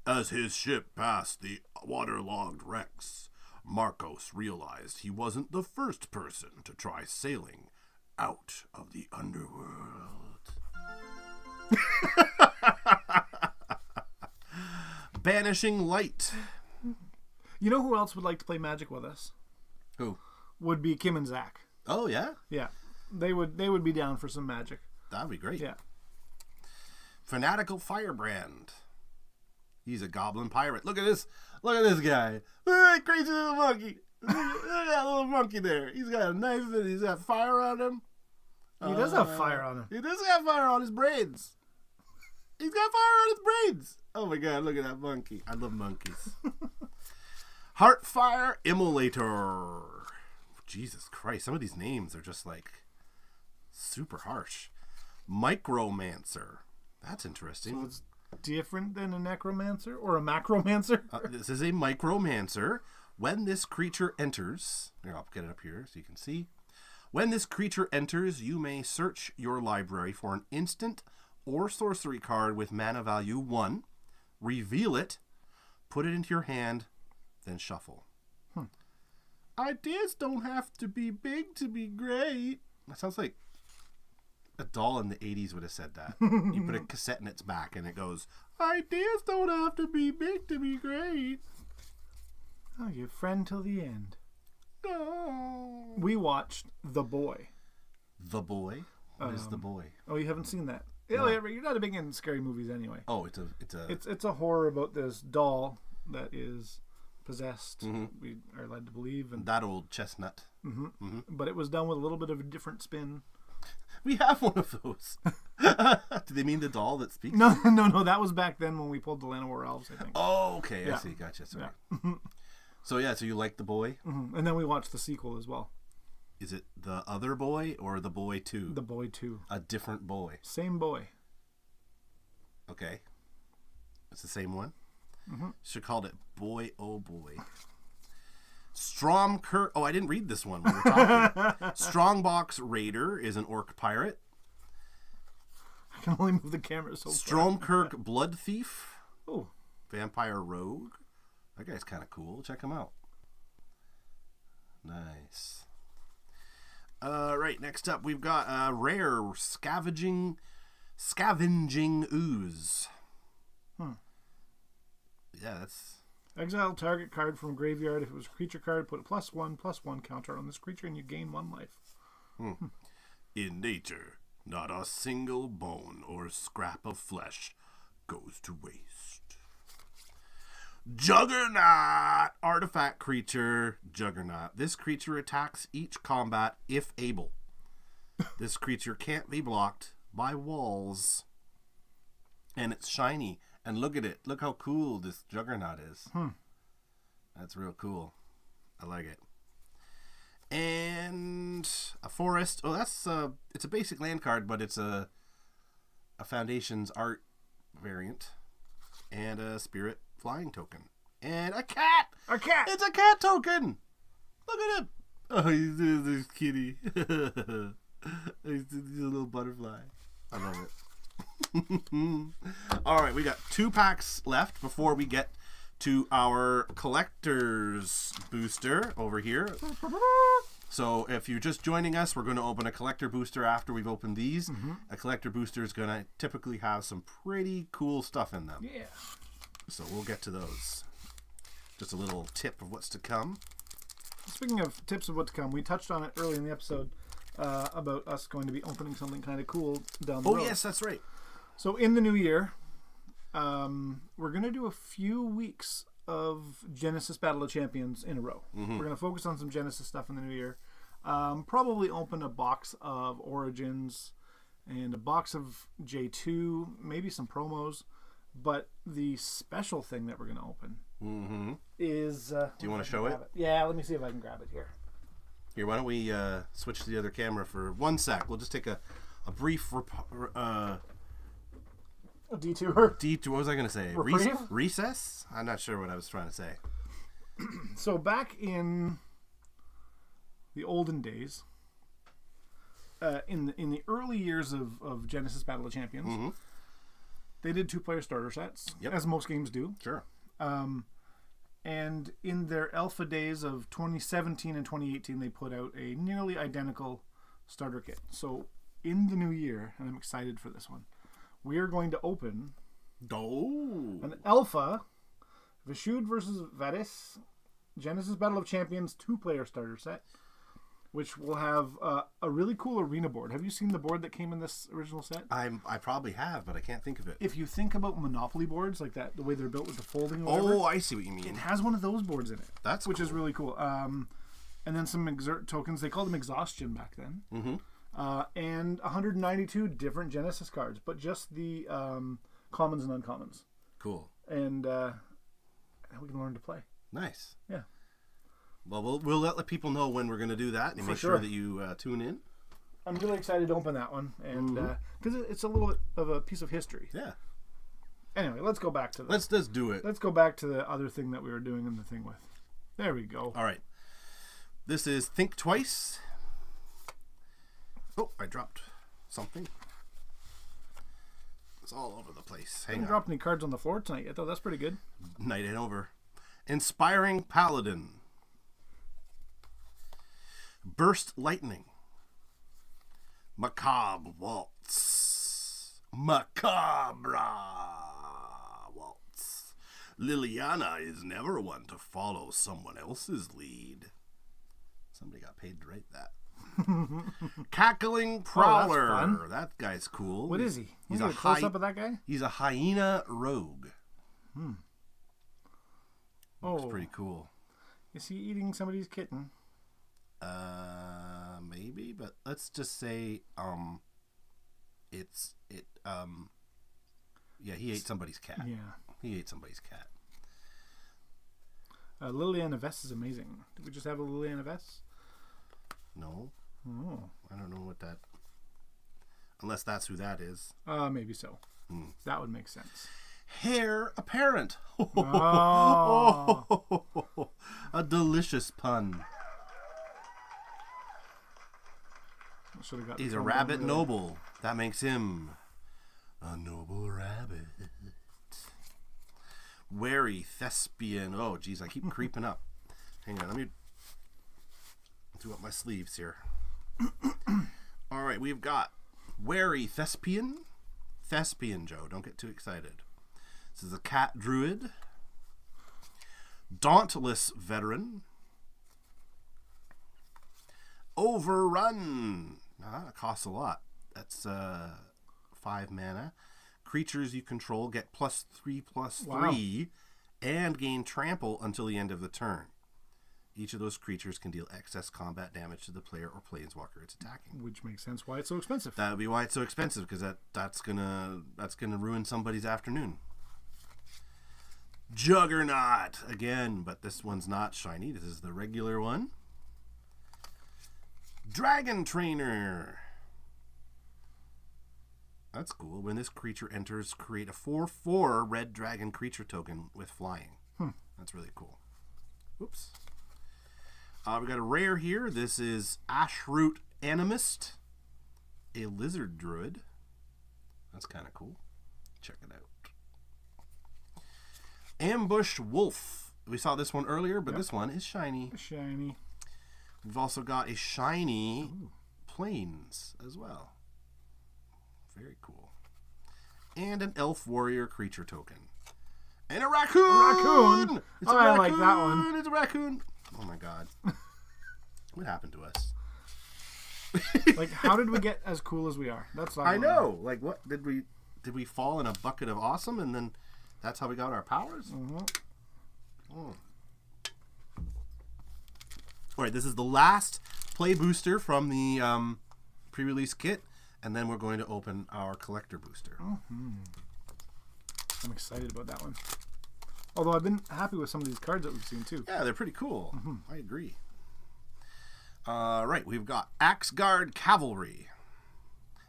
As his ship passed the waterlogged wrecks, Marcos realized he wasn't the first person to try sailing out of the underworld. Banishing Light. You know who else would like to play Magic with us? Who? Would be Kim and Zach. Oh, yeah? Yeah. They would be down for some Magic. That'd be great. Yeah. Fanatical Firebrand. He's a goblin pirate. Look at this. Look at this guy. Look at that crazy little monkey. Look at that little monkey there. He's got a knife and he's got fire on him. He does have fire on him. He does have fire on his braids. He's got fire on his braids. Oh my god, look at that monkey. I love monkeys. Heartfire Immolator. Jesus Christ. Some of these names are just like super harsh. Micromancer. That's interesting. So it's different than a necromancer or a macromancer? This is a micromancer. When this creature enters, here, I'll get it up here so you can see. When this creature enters, you may search your library for an instant or sorcery card with mana value 1, reveal it, put it into your hand, then shuffle. Ideas don't have to be big to be great. That sounds like a doll in the 80s would have said that. You put a cassette in its back and it goes, ideas don't have to be big to be great. Oh, your friend till the end. Oh. We watched The Boy. The Boy? What is The Boy? Oh, you haven't seen that? No. Yeah, you're not a big into scary movies anyway. Oh, It's a horror about this doll that is possessed. We are led to believe, and that old chestnut. But it was done with a little bit of a different spin. We have one of those. Do they mean the doll that speaks? No. That was back then when we pulled the Land of War Elves, I think. Oh, okay. Yeah. I see. Gotcha. Sorry. Yeah. So you like The Boy? And then we watched the sequel as well. Is it The Other Boy or The Boy 2? The Boy 2. A different boy. Same boy. Okay. It's the same one? Should have called it Boy Oh Boy. Stromkirk. Oh, I didn't read this one when we were talking. Strongbox Raider is an orc pirate. I can only move the camera so far. Stromkirk Blood Thief. Oh. Vampire Rogue. That guy's kind of cool. Check him out. Nice. Right, next up we've got Rare Scavenging Ooze. Yeah, that's... Exile target card from graveyard. If it was a creature card, put a +1/+1 counter on this creature and you gain 1 life. In nature, not a single bone or scrap of flesh goes to waste. Juggernaut! Artifact creature, Juggernaut. This creature attacks each combat if able. This creature can't be blocked by walls. And it's shiny. And look at it. Look how cool this Juggernaut is. That's real cool. I like it. And a forest. Oh, that's it's a basic land card, but it's a Foundation's art variant. And a spirit flying token. And a cat! A cat! It's a cat token! Look at him! Oh, he's this kitty. He's a little butterfly. I love it. Alright, we got 2 packs left before we get to our collector's booster over here. So if you're just joining us, we're going to open a collector booster after we've opened these. A collector booster is going to typically have some pretty cool stuff in them. Yeah. So we'll get to those. Just a little tip of what's to come. Speaking of tips of what to come, we touched on it early in the episode about us going to be opening something kind of cool down the road. Oh, yes, that's right. So in the new year, we're going to do a few weeks of Genesis Battle of Champions in a row. We're going to focus on some Genesis stuff in the new year. Probably open a box of Origins and a box of J2, maybe some promos. But the special thing that we're going to open is... do you want to show it? Yeah, let me see if I can grab it here. Here, why don't we switch to the other camera for 1 sec. We'll just take a brief... A detour? What was I going to say? Recess? I'm not sure what I was trying to say. So back in the olden days, in the early years of Genesis Battle of Champions, they did 2-player starter sets, as most games do. Sure. And in their alpha days of 2017 and 2018, they put out a nearly identical starter kit. So in the new year, and I'm excited for this one, we are going to open an alpha Vishud versus Vadis Genesis Battle of Champions 2-player starter set, which will have a really cool arena board. Have you seen the board that came in this original set? I probably have, but I can't think of it. If you think about Monopoly boards like that, the way they're built with the folding or whatever, Oh, I see what you mean. it has one of those boards in it. Which cool. is really cool. And then some exert tokens. They called them exhaustion back then. And 192 different Genesis cards, but just the commons and uncommons. Cool. And we can learn to play. Nice. Yeah. Well, we'll let people know when we're going to do that, and make sure that you tune in. I'm really excited to open that one, and because it's a little bit of a piece of history. Yeah. Anyway, let's go back to the. Let's do it. Let's go back to the other thing that we were doing in the thing with. There we go. All right. This is Think Twice. Oh, I dropped something. It's all over the place. Haven't dropped any cards on the floor tonight yet, though. That's pretty good. Night ain't over. Inspiring Paladin. Burst Lightning. Macabre Waltz. Macabra Waltz. Liliana is never one to follow someone else's lead. Somebody got paid to write that. Cackling Prowler. Oh, that's fun. That guy's cool. What is he? He's a close up of that guy? He's a hyena rogue. Looks Oh, pretty cool. Is he eating somebody's kitten? Maybe, but let's just say, yeah, he ate somebody's cat. Yeah. He ate somebody's cat. Liliana Vess is amazing. Did we just have a Liliana Vess? No. Oh. I don't know what that... Unless that's who that is. Maybe so. That would make sense. Heir Apparent. Oh. A delicious pun. He's a rabbit noble. That makes him a noble rabbit. Wary Thespian. Oh, geez, I keep creeping up. Hang on, let me do up my sleeves here. All right, we've got Wary Thespian. Thespian, Joe. Don't get too excited. This is a cat druid. Dauntless Veteran. Overrun. It costs a lot. That's 5 mana. Creatures you control get +3/+3 and gain trample until the end of the turn. Each of those creatures can deal excess combat damage to the player or planeswalker it's attacking. Which makes sense why it's so expensive. That would be why it's so expensive, because that's gonna ruin somebody's afternoon. Juggernaut again, but this one's not shiny. This is the regular one. Dragon Trainer. That's cool. When this creature enters, create a 4/4 red dragon creature token with flying. That's really cool. Oops. We got a rare here. This is Ashroot Animist, a lizard druid. That's kind of cool. Check it out. Ambush Wolf. We saw this one earlier, but this one is shiny. Shiny. We've also got a shiny Plains as well. Very cool. And an Elf Warrior creature token. And a raccoon! A raccoon! It's a I raccoon! like that one. It's a raccoon! Oh my god. What happened to us? Like, how did we get as cool as we are? That's what I know. Like, what did we fall in a bucket of awesome, and then that's how we got our powers? All right, this is the last play booster from the pre-release kit, and then we're going to open our collector booster. I'm excited about that one. Although I've been happy with some of these cards that we've seen too. Yeah, they're pretty cool. I agree. Right, we've got Axguard Cavalry.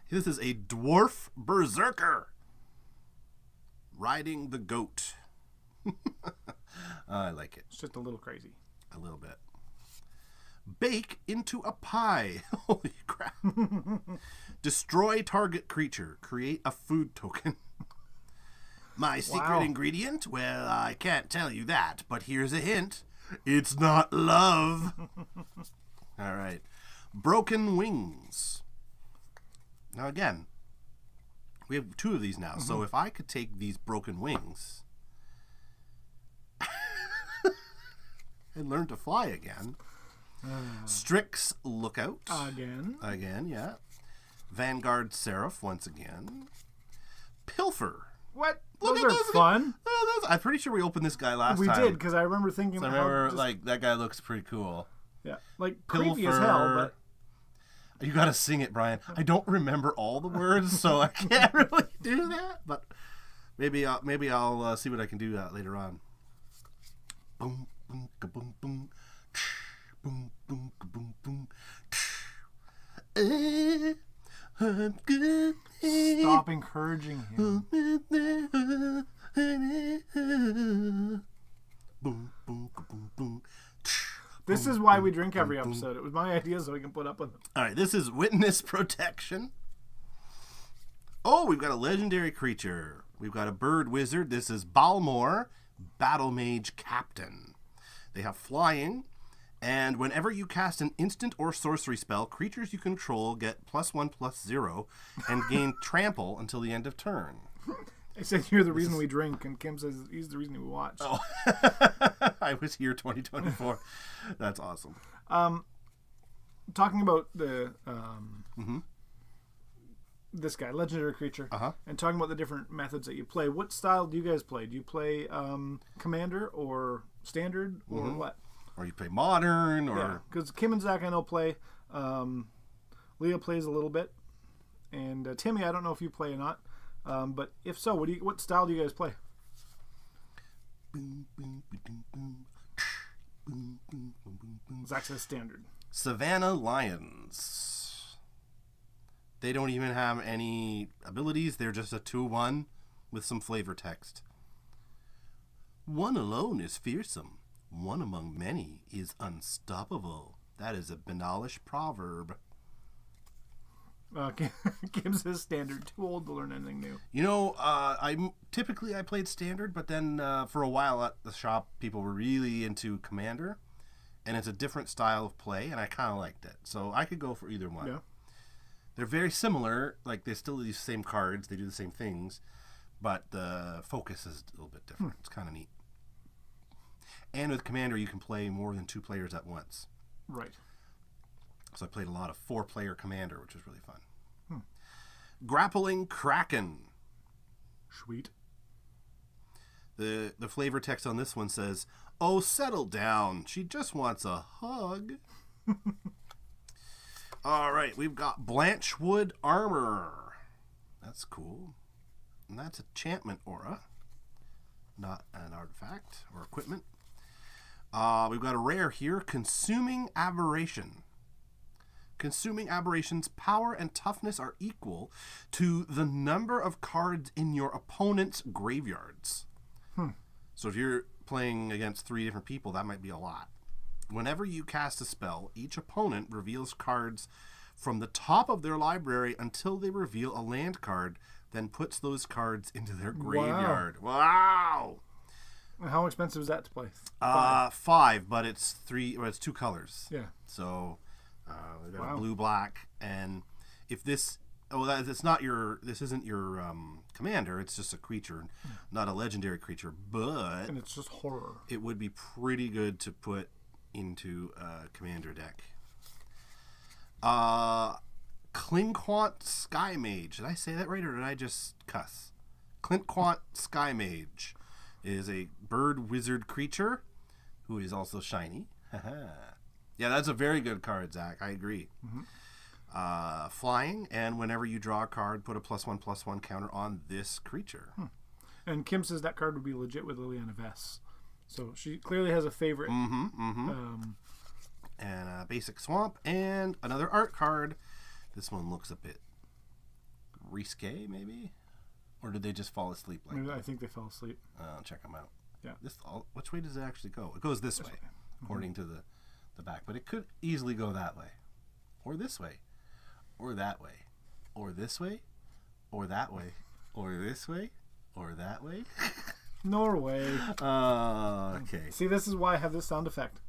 This is a dwarf berserker riding the goat. I like it. It's just a little crazy. A little bit. Bake into a pie. Holy crap. Destroy target creature. Create a food token. My secret ingredient? Well, I can't tell you that, but here's a hint. It's not love. All right. Broken Wings. Now, again, we have 2 of these now. So if I could take these Broken Wings and learn to fly again. Strix Lookout. Again, yeah. Vanguard Seraph once again. Pilfer. What? Look Those at are those. fun. I'm pretty sure we opened this guy last time. We did, because I remember thinking... So I remember, like, that guy looks pretty cool. Yeah, like, creepy as hell, but... You gotta sing it, Brian. I don't remember all the words, so I can't really do that, but maybe I'll see what I can do later on. Boom, boom, boom, boom. I'm good. Stop encouraging him. Boom, boom, boom, boom. This is why we drink every episode. It was my idea so we can put up with them. All right, this is Witness Protection. Oh, we've got a legendary creature. We've got a bird wizard. This is Balmor, Battle Mage Captain. They have flying, and whenever you cast an instant or sorcery spell, creatures you control get +1/+0 and gain trample until the end of turn. I said you're the reason we drink, and Kim says he's the reason we watch. Oh, I was here 2024. That's awesome. Talking about the this guy, legendary creature, and talking about the different methods that you play. What style do you guys play? Do you play Commander or Standard or what? Or you play Modern, or because Kim and Zach I know play. Leah plays a little bit, and Timmy I don't know if you play or not. But if so, what style do you guys play? Zach says Standard. Savannah Lions. They don't even have any abilities. They're just a 2/1 with some flavor text. One alone is fearsome. One among many is unstoppable. That is a Benalish proverb. Kim says Standard. Too old to learn anything new. You know, I played Standard, but then for a while at the shop, people were really into Commander, and it's a different style of play, and I kind of liked it. So I could go for either one. Yeah. They're very similar. Like, they still use the same cards. They do the same things, but the focus is a little bit different. It's kind of neat. And with Commander, you can play more than 2 players at once. Right. So I played a lot of 4-player Commander, which was really fun. Grappling Kraken. Sweet. The flavor text on this one says, "Oh, settle down. She just wants a hug." All right, we've got Blanchwood Armor. That's cool. And that's enchantment aura, not an artifact or equipment. We've got a rare here, Consuming Aberration. Consuming Aberration's power and toughness are equal to the number of cards in your opponent's graveyards. So if you're playing against 3 different people, that might be a lot. Whenever you cast a spell, each opponent reveals cards from the top of their library until they reveal a land card, then puts those cards into their graveyard. Wow! How expensive is that to play? 5, but it's 3. Well, it's 2 colors. Yeah. So we've got a blue, black, and if this, this isn't your commander. It's just a creature, not a legendary creature. But and it's just horror. It would be pretty good to put into a commander deck. Clinquant Sky Mage. Did I say that right, or did I just cuss? Clinquant Sky Mage is a bird wizard creature who is also shiny. Yeah, that's a very good card, Zach. I agree. Flying, and whenever you draw a card, put a +1/+1 counter on this creature. And Kim says that card would be legit with Liliana Vess. So she clearly has a favorite. And a basic swamp, and another art card. This one looks a bit risque, maybe? Or did they just fall asleep like Maybe that? I think they fell asleep. I'll check them out. Yeah. Which way does it actually go? It goes this way, according to the back. But it could easily go that way. Or this way. Or that way. Or this way. Or that way. Or this way. Or that way. Norway. Okay. See, this is why I have this sound effect.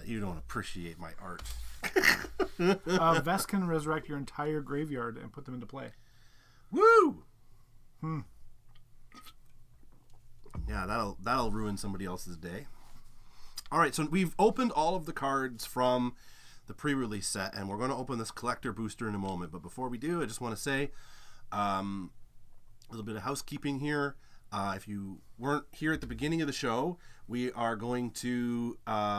You don't appreciate my art. Vest can resurrect your entire graveyard and put them into play. Woo! Yeah, that'll ruin somebody else's day. All right, so we've opened all of the cards from the pre-release set, and we're going to open this collector booster in a moment. But before we do, I just want to say a little bit of housekeeping here. If you weren't here at the beginning of the show, we are going to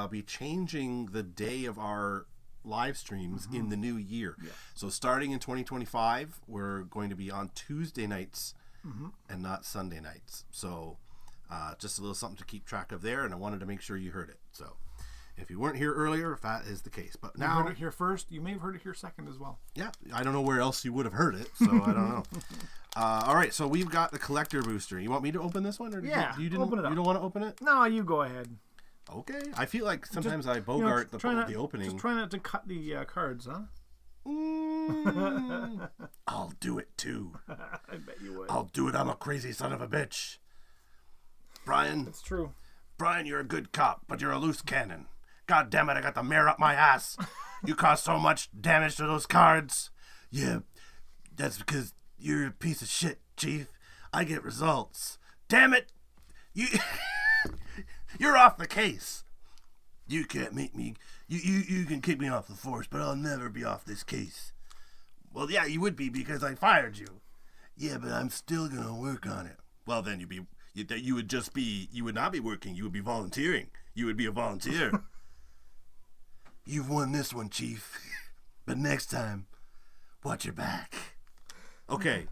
be changing the day of our live streams in the new year. Yeah. So starting in 2025, we're going to be on Tuesday nights and not Sunday nights. So just a little something to keep track of there, and I wanted to make sure you heard it. So If you weren't here earlier, that is the case. But You now, heard it here first. You may have heard it here second as well. yeah, I don't know where else you would have heard it, so I don't know. All right, so we've got the collector booster. You want me to open this one, or you didn't? Open it up. You don't want to open it? No, you go ahead. Okay. I feel like sometimes I You know, bogart try the opening. Just try not to cut the cards, huh? I'll do it too. I bet you would. I'll do it. I'm a crazy son of a bitch. Brian. It's true. Brian, you're a good cop, but you're a loose cannon. God damn it, I got the mayor up my ass. You caused so much damage to those cards. Yeah, that's because you're a piece of shit, Chief. I get results. Damn it. You're off the case. You can't make me. You can kick me off the force, but I'll never be off this case. Well, yeah, you would be because I fired you. Yeah, but I'm still going to work on it. Well, then you would not be working. You would be volunteering. You would be a volunteer. You've won this one, Chief. But next time, watch your back. Okay.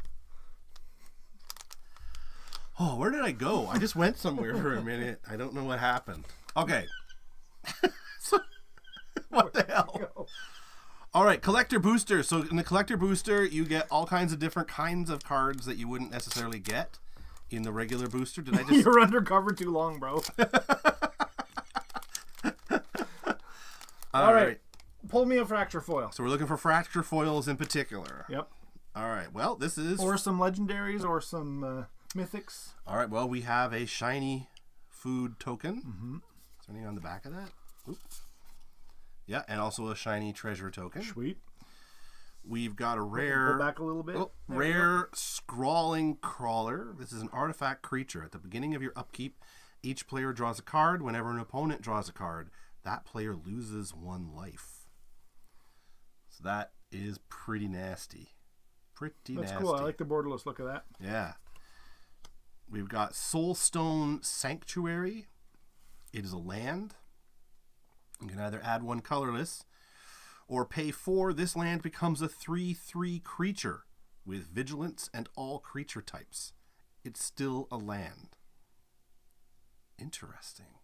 Oh, where did I go? I just went somewhere for a minute. I don't know what happened. Okay. What the hell? All right, collector booster. So in the collector booster, you get all kinds of different kinds of cards that you wouldn't necessarily get in the regular booster. Did I just... You're undercover too long, bro. All right. Pull me a fracture foil. So we're looking for fracture foils in particular. Yep. All right. Well, this is... Or some legendaries or some mythics. All right. Well, we have a shiny food token. Mm-hmm. Is there anything on the back of that? Oop. Yeah, and also a shiny treasure token. Sweet. We've got a rare... Pull back a little bit. Rare Scrawling Crawler. This is an artifact creature. At the beginning of your upkeep, each player draws a card. Whenever an opponent draws a card, that player loses 1 life. So that is pretty nasty. That's cool. I like the borderless look of that. Yeah. We've got Soulstone Sanctuary. It is a land. You can either add 1 colorless or pay 4. This land becomes a 3/3 creature with vigilance and all creature types. It's still a land. Interesting.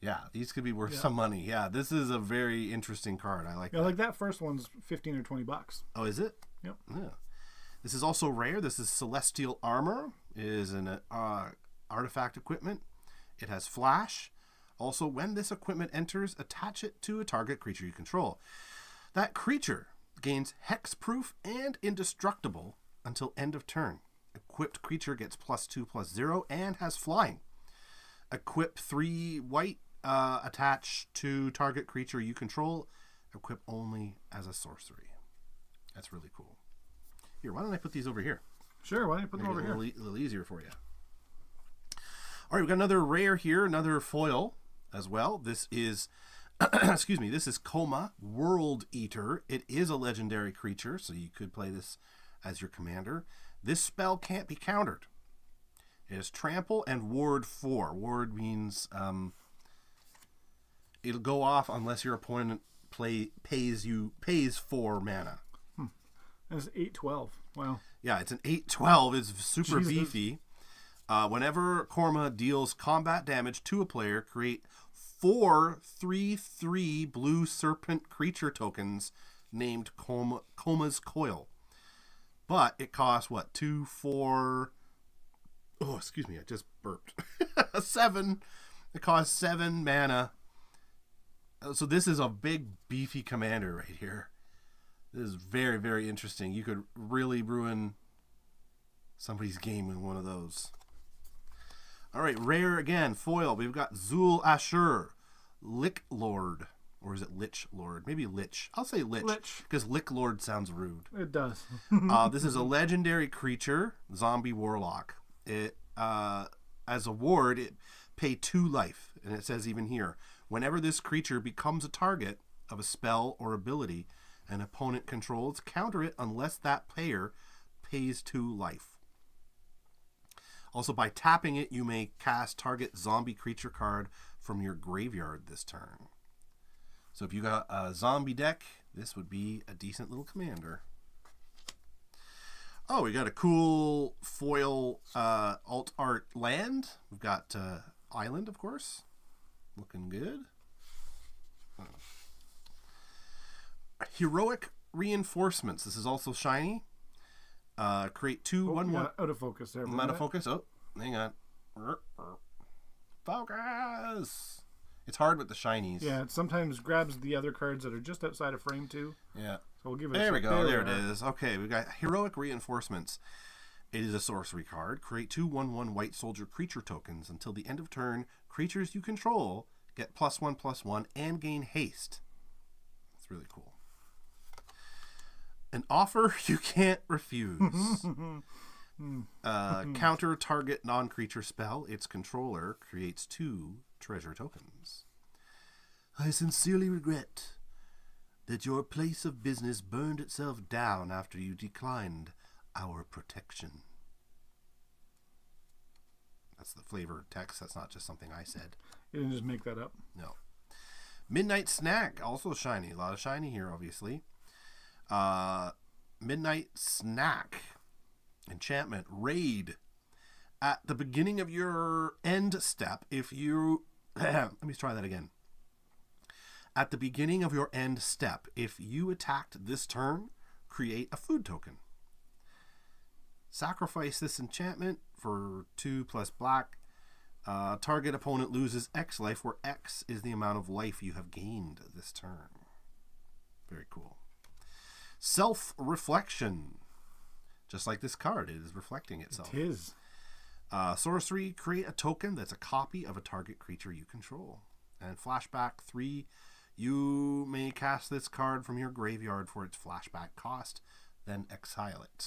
Yeah, these could be worth some money. Yeah, this is a very interesting card. I like that. Like that first one's $15 or $20. Oh, is it? Yep. Yeah. This is also rare. This is Celestial Armor. It is an artifact equipment. It has flash. Also, when this equipment enters, attach it to a target creature you control. That creature gains hexproof and indestructible until end of turn. Equipped creature gets +2/+0 and has flying. Equip 3 white, attach to target creature you control. Equip only as a sorcery. That's really cool. Here, why don't I put these over here? Sure, why don't you put them over here? A little easier for you. All right, we've got another rare here, another foil as well. This is, excuse me, this is Koma, World Eater. It is a legendary creature, so you could play this as your commander. This spell can't be countered. It is trample and ward 4. Ward means it'll go off unless your opponent pays 4 mana. That's 8/12. Wow. Yeah, it's an 8/12. It's super Jesus. beefy. Whenever Korma deals combat damage to a player, create 4 3/3 blue serpent creature tokens named Koma's Coil. But it costs what? 2, 4. Oh, excuse me, I just burped. 7. It costs 7 mana. So this is a big beefy commander right here. This is very, very interesting. You could really ruin somebody's game with one of those. All right, rare again, foil. We've got Zul Ashur, Lick Lord. Or is it Lich Lord? Maybe Lich. I'll say Lich. Because Lick Lord sounds rude. It does. This is a legendary creature, zombie warlock. It as a ward, it pay 2 life. And it says even here, whenever this creature becomes a target of a spell or ability an opponent controls, counter it unless that player pays 2 life. Also, by tapping it, you may cast target zombie creature card from your graveyard this turn. So if you got a zombie deck, this would be a decent little commander. Oh, we got a cool foil alt art land. We've got island, of course. Looking good. Heroic Reinforcements. This is also shiny. Create 2 1/1. Yeah, out of focus there. I'm out of focus. Oh, hang on. Focus. It's hard with the shinies. Yeah, it sometimes grabs the other cards that are just outside of frame too. Yeah. So we'll give it. There we go. There it is. Okay, we got Heroic Reinforcements. It is a sorcery card. Create 2 1/1 white soldier creature tokens. Until the end of turn, creatures you control get +1/+1 and gain haste. That's really cool. An offer you can't refuse. Counter target non-creature spell. Its controller creates 2 treasure tokens. I sincerely regret that your place of business burned itself down after you declined our protection. That's the flavor text. That's not just something I said. You didn't just make that up. No. Midnight Snack, also shiny. A lot of shiny here, obviously. Midnight Snack. Enchantment. Raid. At the beginning of your end step, if you... Let me try that again. At the beginning of your end step, if you attacked this turn, create a food token. Sacrifice this enchantment for 2 plus black. Target opponent loses X life, where X is the amount of life you have gained this turn. Very cool. Self-reflection. Just like this card, it is reflecting itself. It is. Sorcery, create a token that's a copy of a target creature you control. And flashback 3, you may cast this card from your graveyard for its flashback cost, then exile it.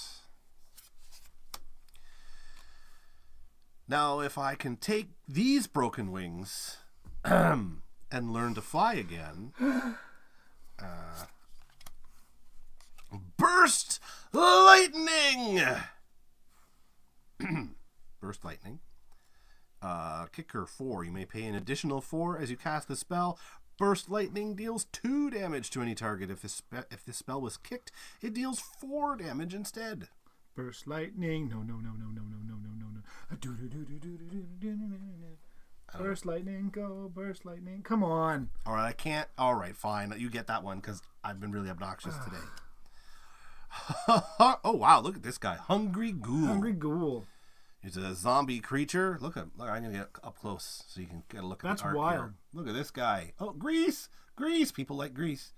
Now, if I can take these broken wings and learn to fly again, burst lightning! Burst lightning. Kicker 4. You may pay an additional 4 as you cast the spell. Burst lightning deals 2 damage to any target. If this spell was kicked, it deals 4 damage instead. Burst lightning. No. Burst lightning, go. Burst lightning. Come on. All right, I can't. All right, fine. You get that one because I've been really obnoxious today. Oh, wow. Look at this guy. Hungry Ghoul. Hungry Ghoul. He's a zombie creature. Look, I'm going to get up close so you can get a look at That's the art wild. here. Look at this guy. Oh, Grease. Grease. People like Grease.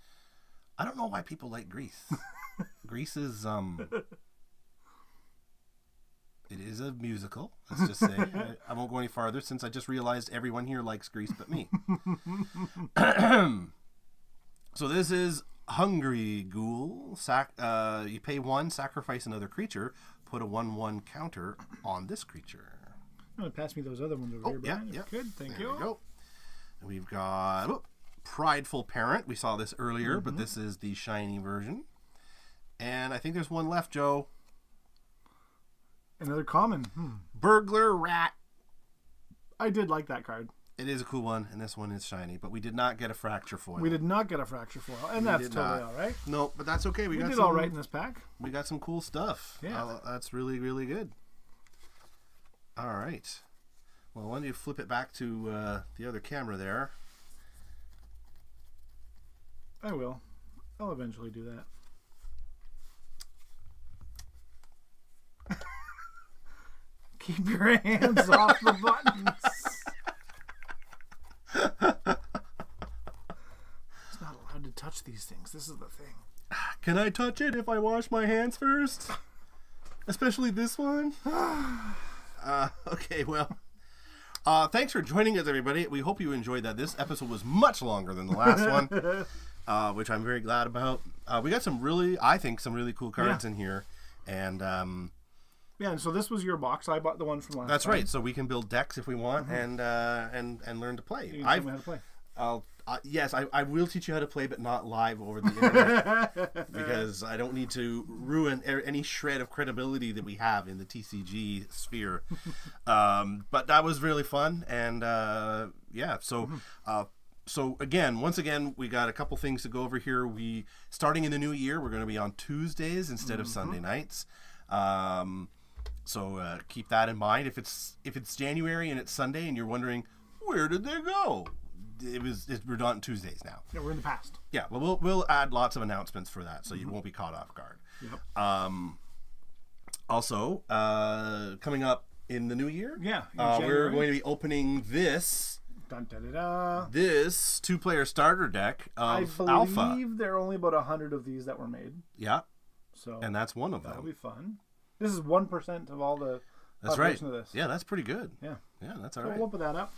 I don't know why people like Grease. Grease is, it is a musical, let's just say. I won't go any farther since I just realized everyone here likes Grease but me. So this is Hungry Ghoul. You pay 1, sacrifice another creature, put a 1/1 counter on this creature. Oh, pass me those other ones over here, Brian. Yeah. Good, thank There you. we go. And we've got Prideful Parent. We saw this earlier, but this is the shiny version. And I think there's one left, Joe. Another common. Burglar Rat. I did like that card. It is a cool one, and this one is shiny, but we did not get a fracture foil. We did not get a fracture foil, and that's totally all right. No, but that's okay. We did some, all right in this pack. We got some cool stuff. Yeah. That's really, really good. All right. Well, why don't you flip it back to the other camera there? I will. I'll eventually do that. Keep your hands off the buttons. It's not allowed to touch these things. This is the thing. Can I touch it if I wash my hands first? Especially this one? Okay, well. Thanks for joining us, everybody. We hope you enjoyed that. This episode was much longer than the last one, which I'm very glad about. We got some really cool cards in here. And yeah, and so this was your box. I bought the one from last time. That's right. So we can build decks if we want and learn to play. You can show me how to play. Yes, I will teach you how to play, but not live over the internet because I don't need to ruin any shred of credibility that we have in the TCG sphere. But that was really fun, and So again, once again, we got a couple things to go over here. Starting in the new year, we're going to be on Tuesdays instead of Sunday nights. So keep that in mind. If it's January and it's Sunday and you're wondering where did they go, we're on Tuesdays now. Yeah, we're in the past. Yeah, well, we'll add lots of announcements for that, so you won't be caught off guard. Yep. Also, coming up in the new year, we're going to be opening this Dun, da, da, da. this 2-player starter deck of Alpha. I believe there are only about 100 of these that were made. Yeah, so and that's one of them. That'll be fun. This is 1% of all the. That's right. Of this. Yeah, that's pretty good. Yeah, that's all so right. we'll put that up.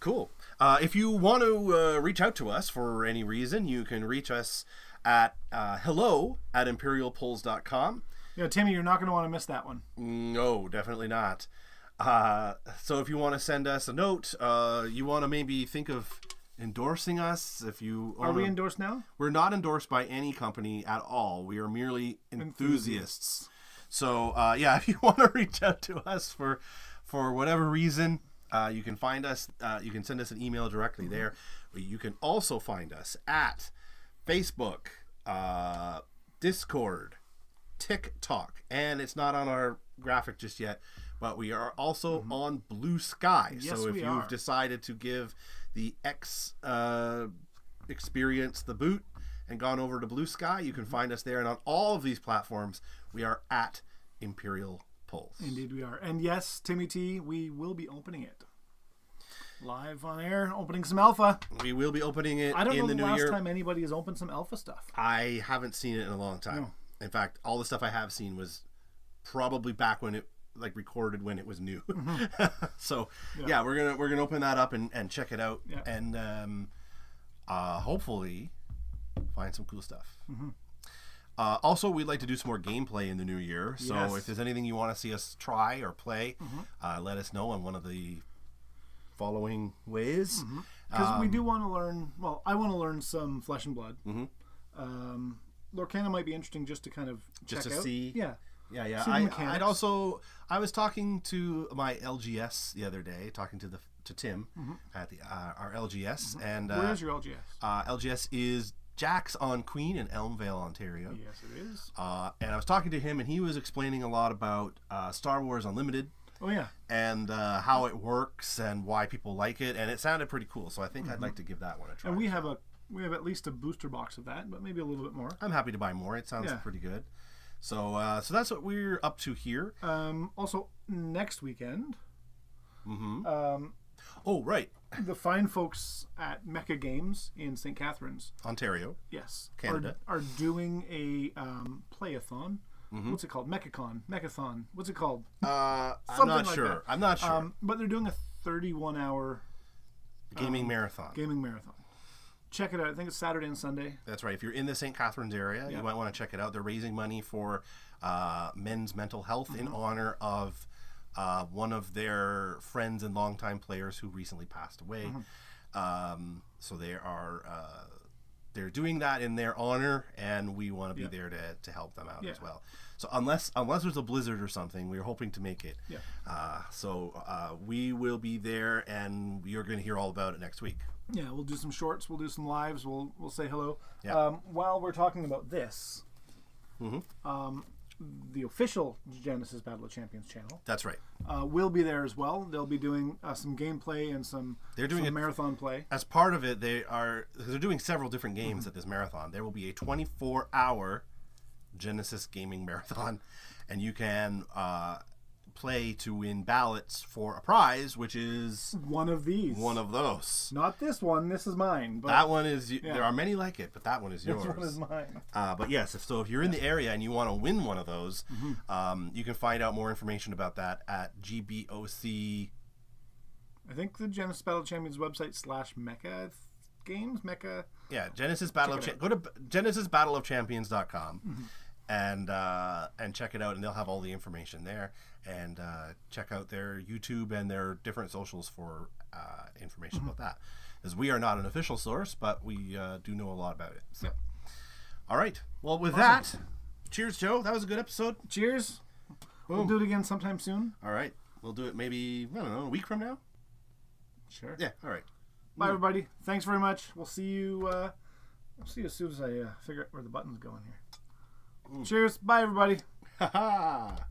Cool. If you want to reach out to us for any reason, you can reach us at hello@imperialpulls.com. Yeah, Timmy, you're not going to want to miss that one. No, definitely not. So if you want to send us a note, you want to maybe think of endorsing us. If you are we endorsed now? We're not endorsed by any company at all. We are merely enthusiasts. So if you want to reach out to us for whatever reason, you can find us. You can send us an email directly there. You can also find us at Facebook, Discord, TikTok, and it's not on our graphic just yet, but we are also on Blue Sky. Yes, so if you've decided to give the X experience the boot and gone over to Blue Sky, you can find us there. And on all of these platforms, we are at Imperial Pulls. Indeed we are. And yes, Timmy T, we will be opening it. Live on air, opening some alpha. We will be opening it in the new year. I don't know the last time anybody has opened some alpha stuff. I haven't seen it in a long time. No. In fact, all the stuff I have seen was probably back when it recorded when it was new. So we're gonna open that up and check it out and hopefully find some cool stuff. Also, we'd like to do some more gameplay in the new year. So if there's anything you want to see us try or play, let us know on one of the following ways. Because we do want to learn. Well, I want to learn some Flesh and Blood. Lorcana might be interesting just to kind of check out. See. Yeah. Yeah. See the mechanics. I was talking to my LGS the other day, talking to Tim at our LGS, and where is your LGS? LGS is Jack's on Queen in Elmvale, Ontario. Yes, it is. And I was talking to him, and he was explaining a lot about Star Wars Unlimited. Oh yeah. And how it works and why people like it, and it sounded pretty cool. So I think I'd like to give that one a try. And we have at least a booster box of that, but maybe a little bit more. I'm happy to buy more. It sounds pretty good. So that's what we're up to here. Also, next weekend. Oh, right. The fine folks at Mecca Games in St. Catharines, Ontario. Yes, Canada are doing a playathon. What's it called? Mechathon. What's it called? I'm not sure. I'm not sure. But they're doing a 31-hour gaming marathon. Check it out. I think it's Saturday and Sunday. That's right. If you're in the St. Catharines area, you might want to check it out. They're raising money for men's mental health in honor of one of their friends and longtime players who recently passed away. So they're doing that in their honor, and we want to be there to help them out as well. So unless there's a blizzard or something, we're hoping to make it. So we will be there, and you're going to hear all about it next week. Yeah, we'll do some shorts. We'll do some lives. We'll say hello. Yeah. While we're talking about this, the official Genesis Battle of Champions channel. That's right. Will be there as well. They'll be doing some gameplay and some marathon play. As part of it, they're doing several different games at this marathon. There will be a 24-hour Genesis gaming marathon, and you can play to win ballots for a prize, which is one of those. Not this one. This is mine. But that one is. There are many like it, but that one is yours. This one is mine. But yes, if you're in the area and you want to win one of those, you can find out more information about that at GBOC. I think the Genesis Battle of Champions website /Mecha Games Mecha. Yeah, Genesis Battle of go to GenesisBattleOfChampions.com. And check it out, and they'll have all the information there. And check out their YouTube and their different socials for information about that. As we are not an official source, but we do know a lot about it. So, all right. Well, with that, cheers, Joe. That was a good episode. Cheers. Boom. We'll do it again sometime soon. All right. We'll do it maybe, I don't know, a week from now. Sure. Yeah. All right. Bye, everybody. Thanks very much. We'll see you. As soon as I figure out where the button's going here. Cheers. Bye, everybody. Ha ha.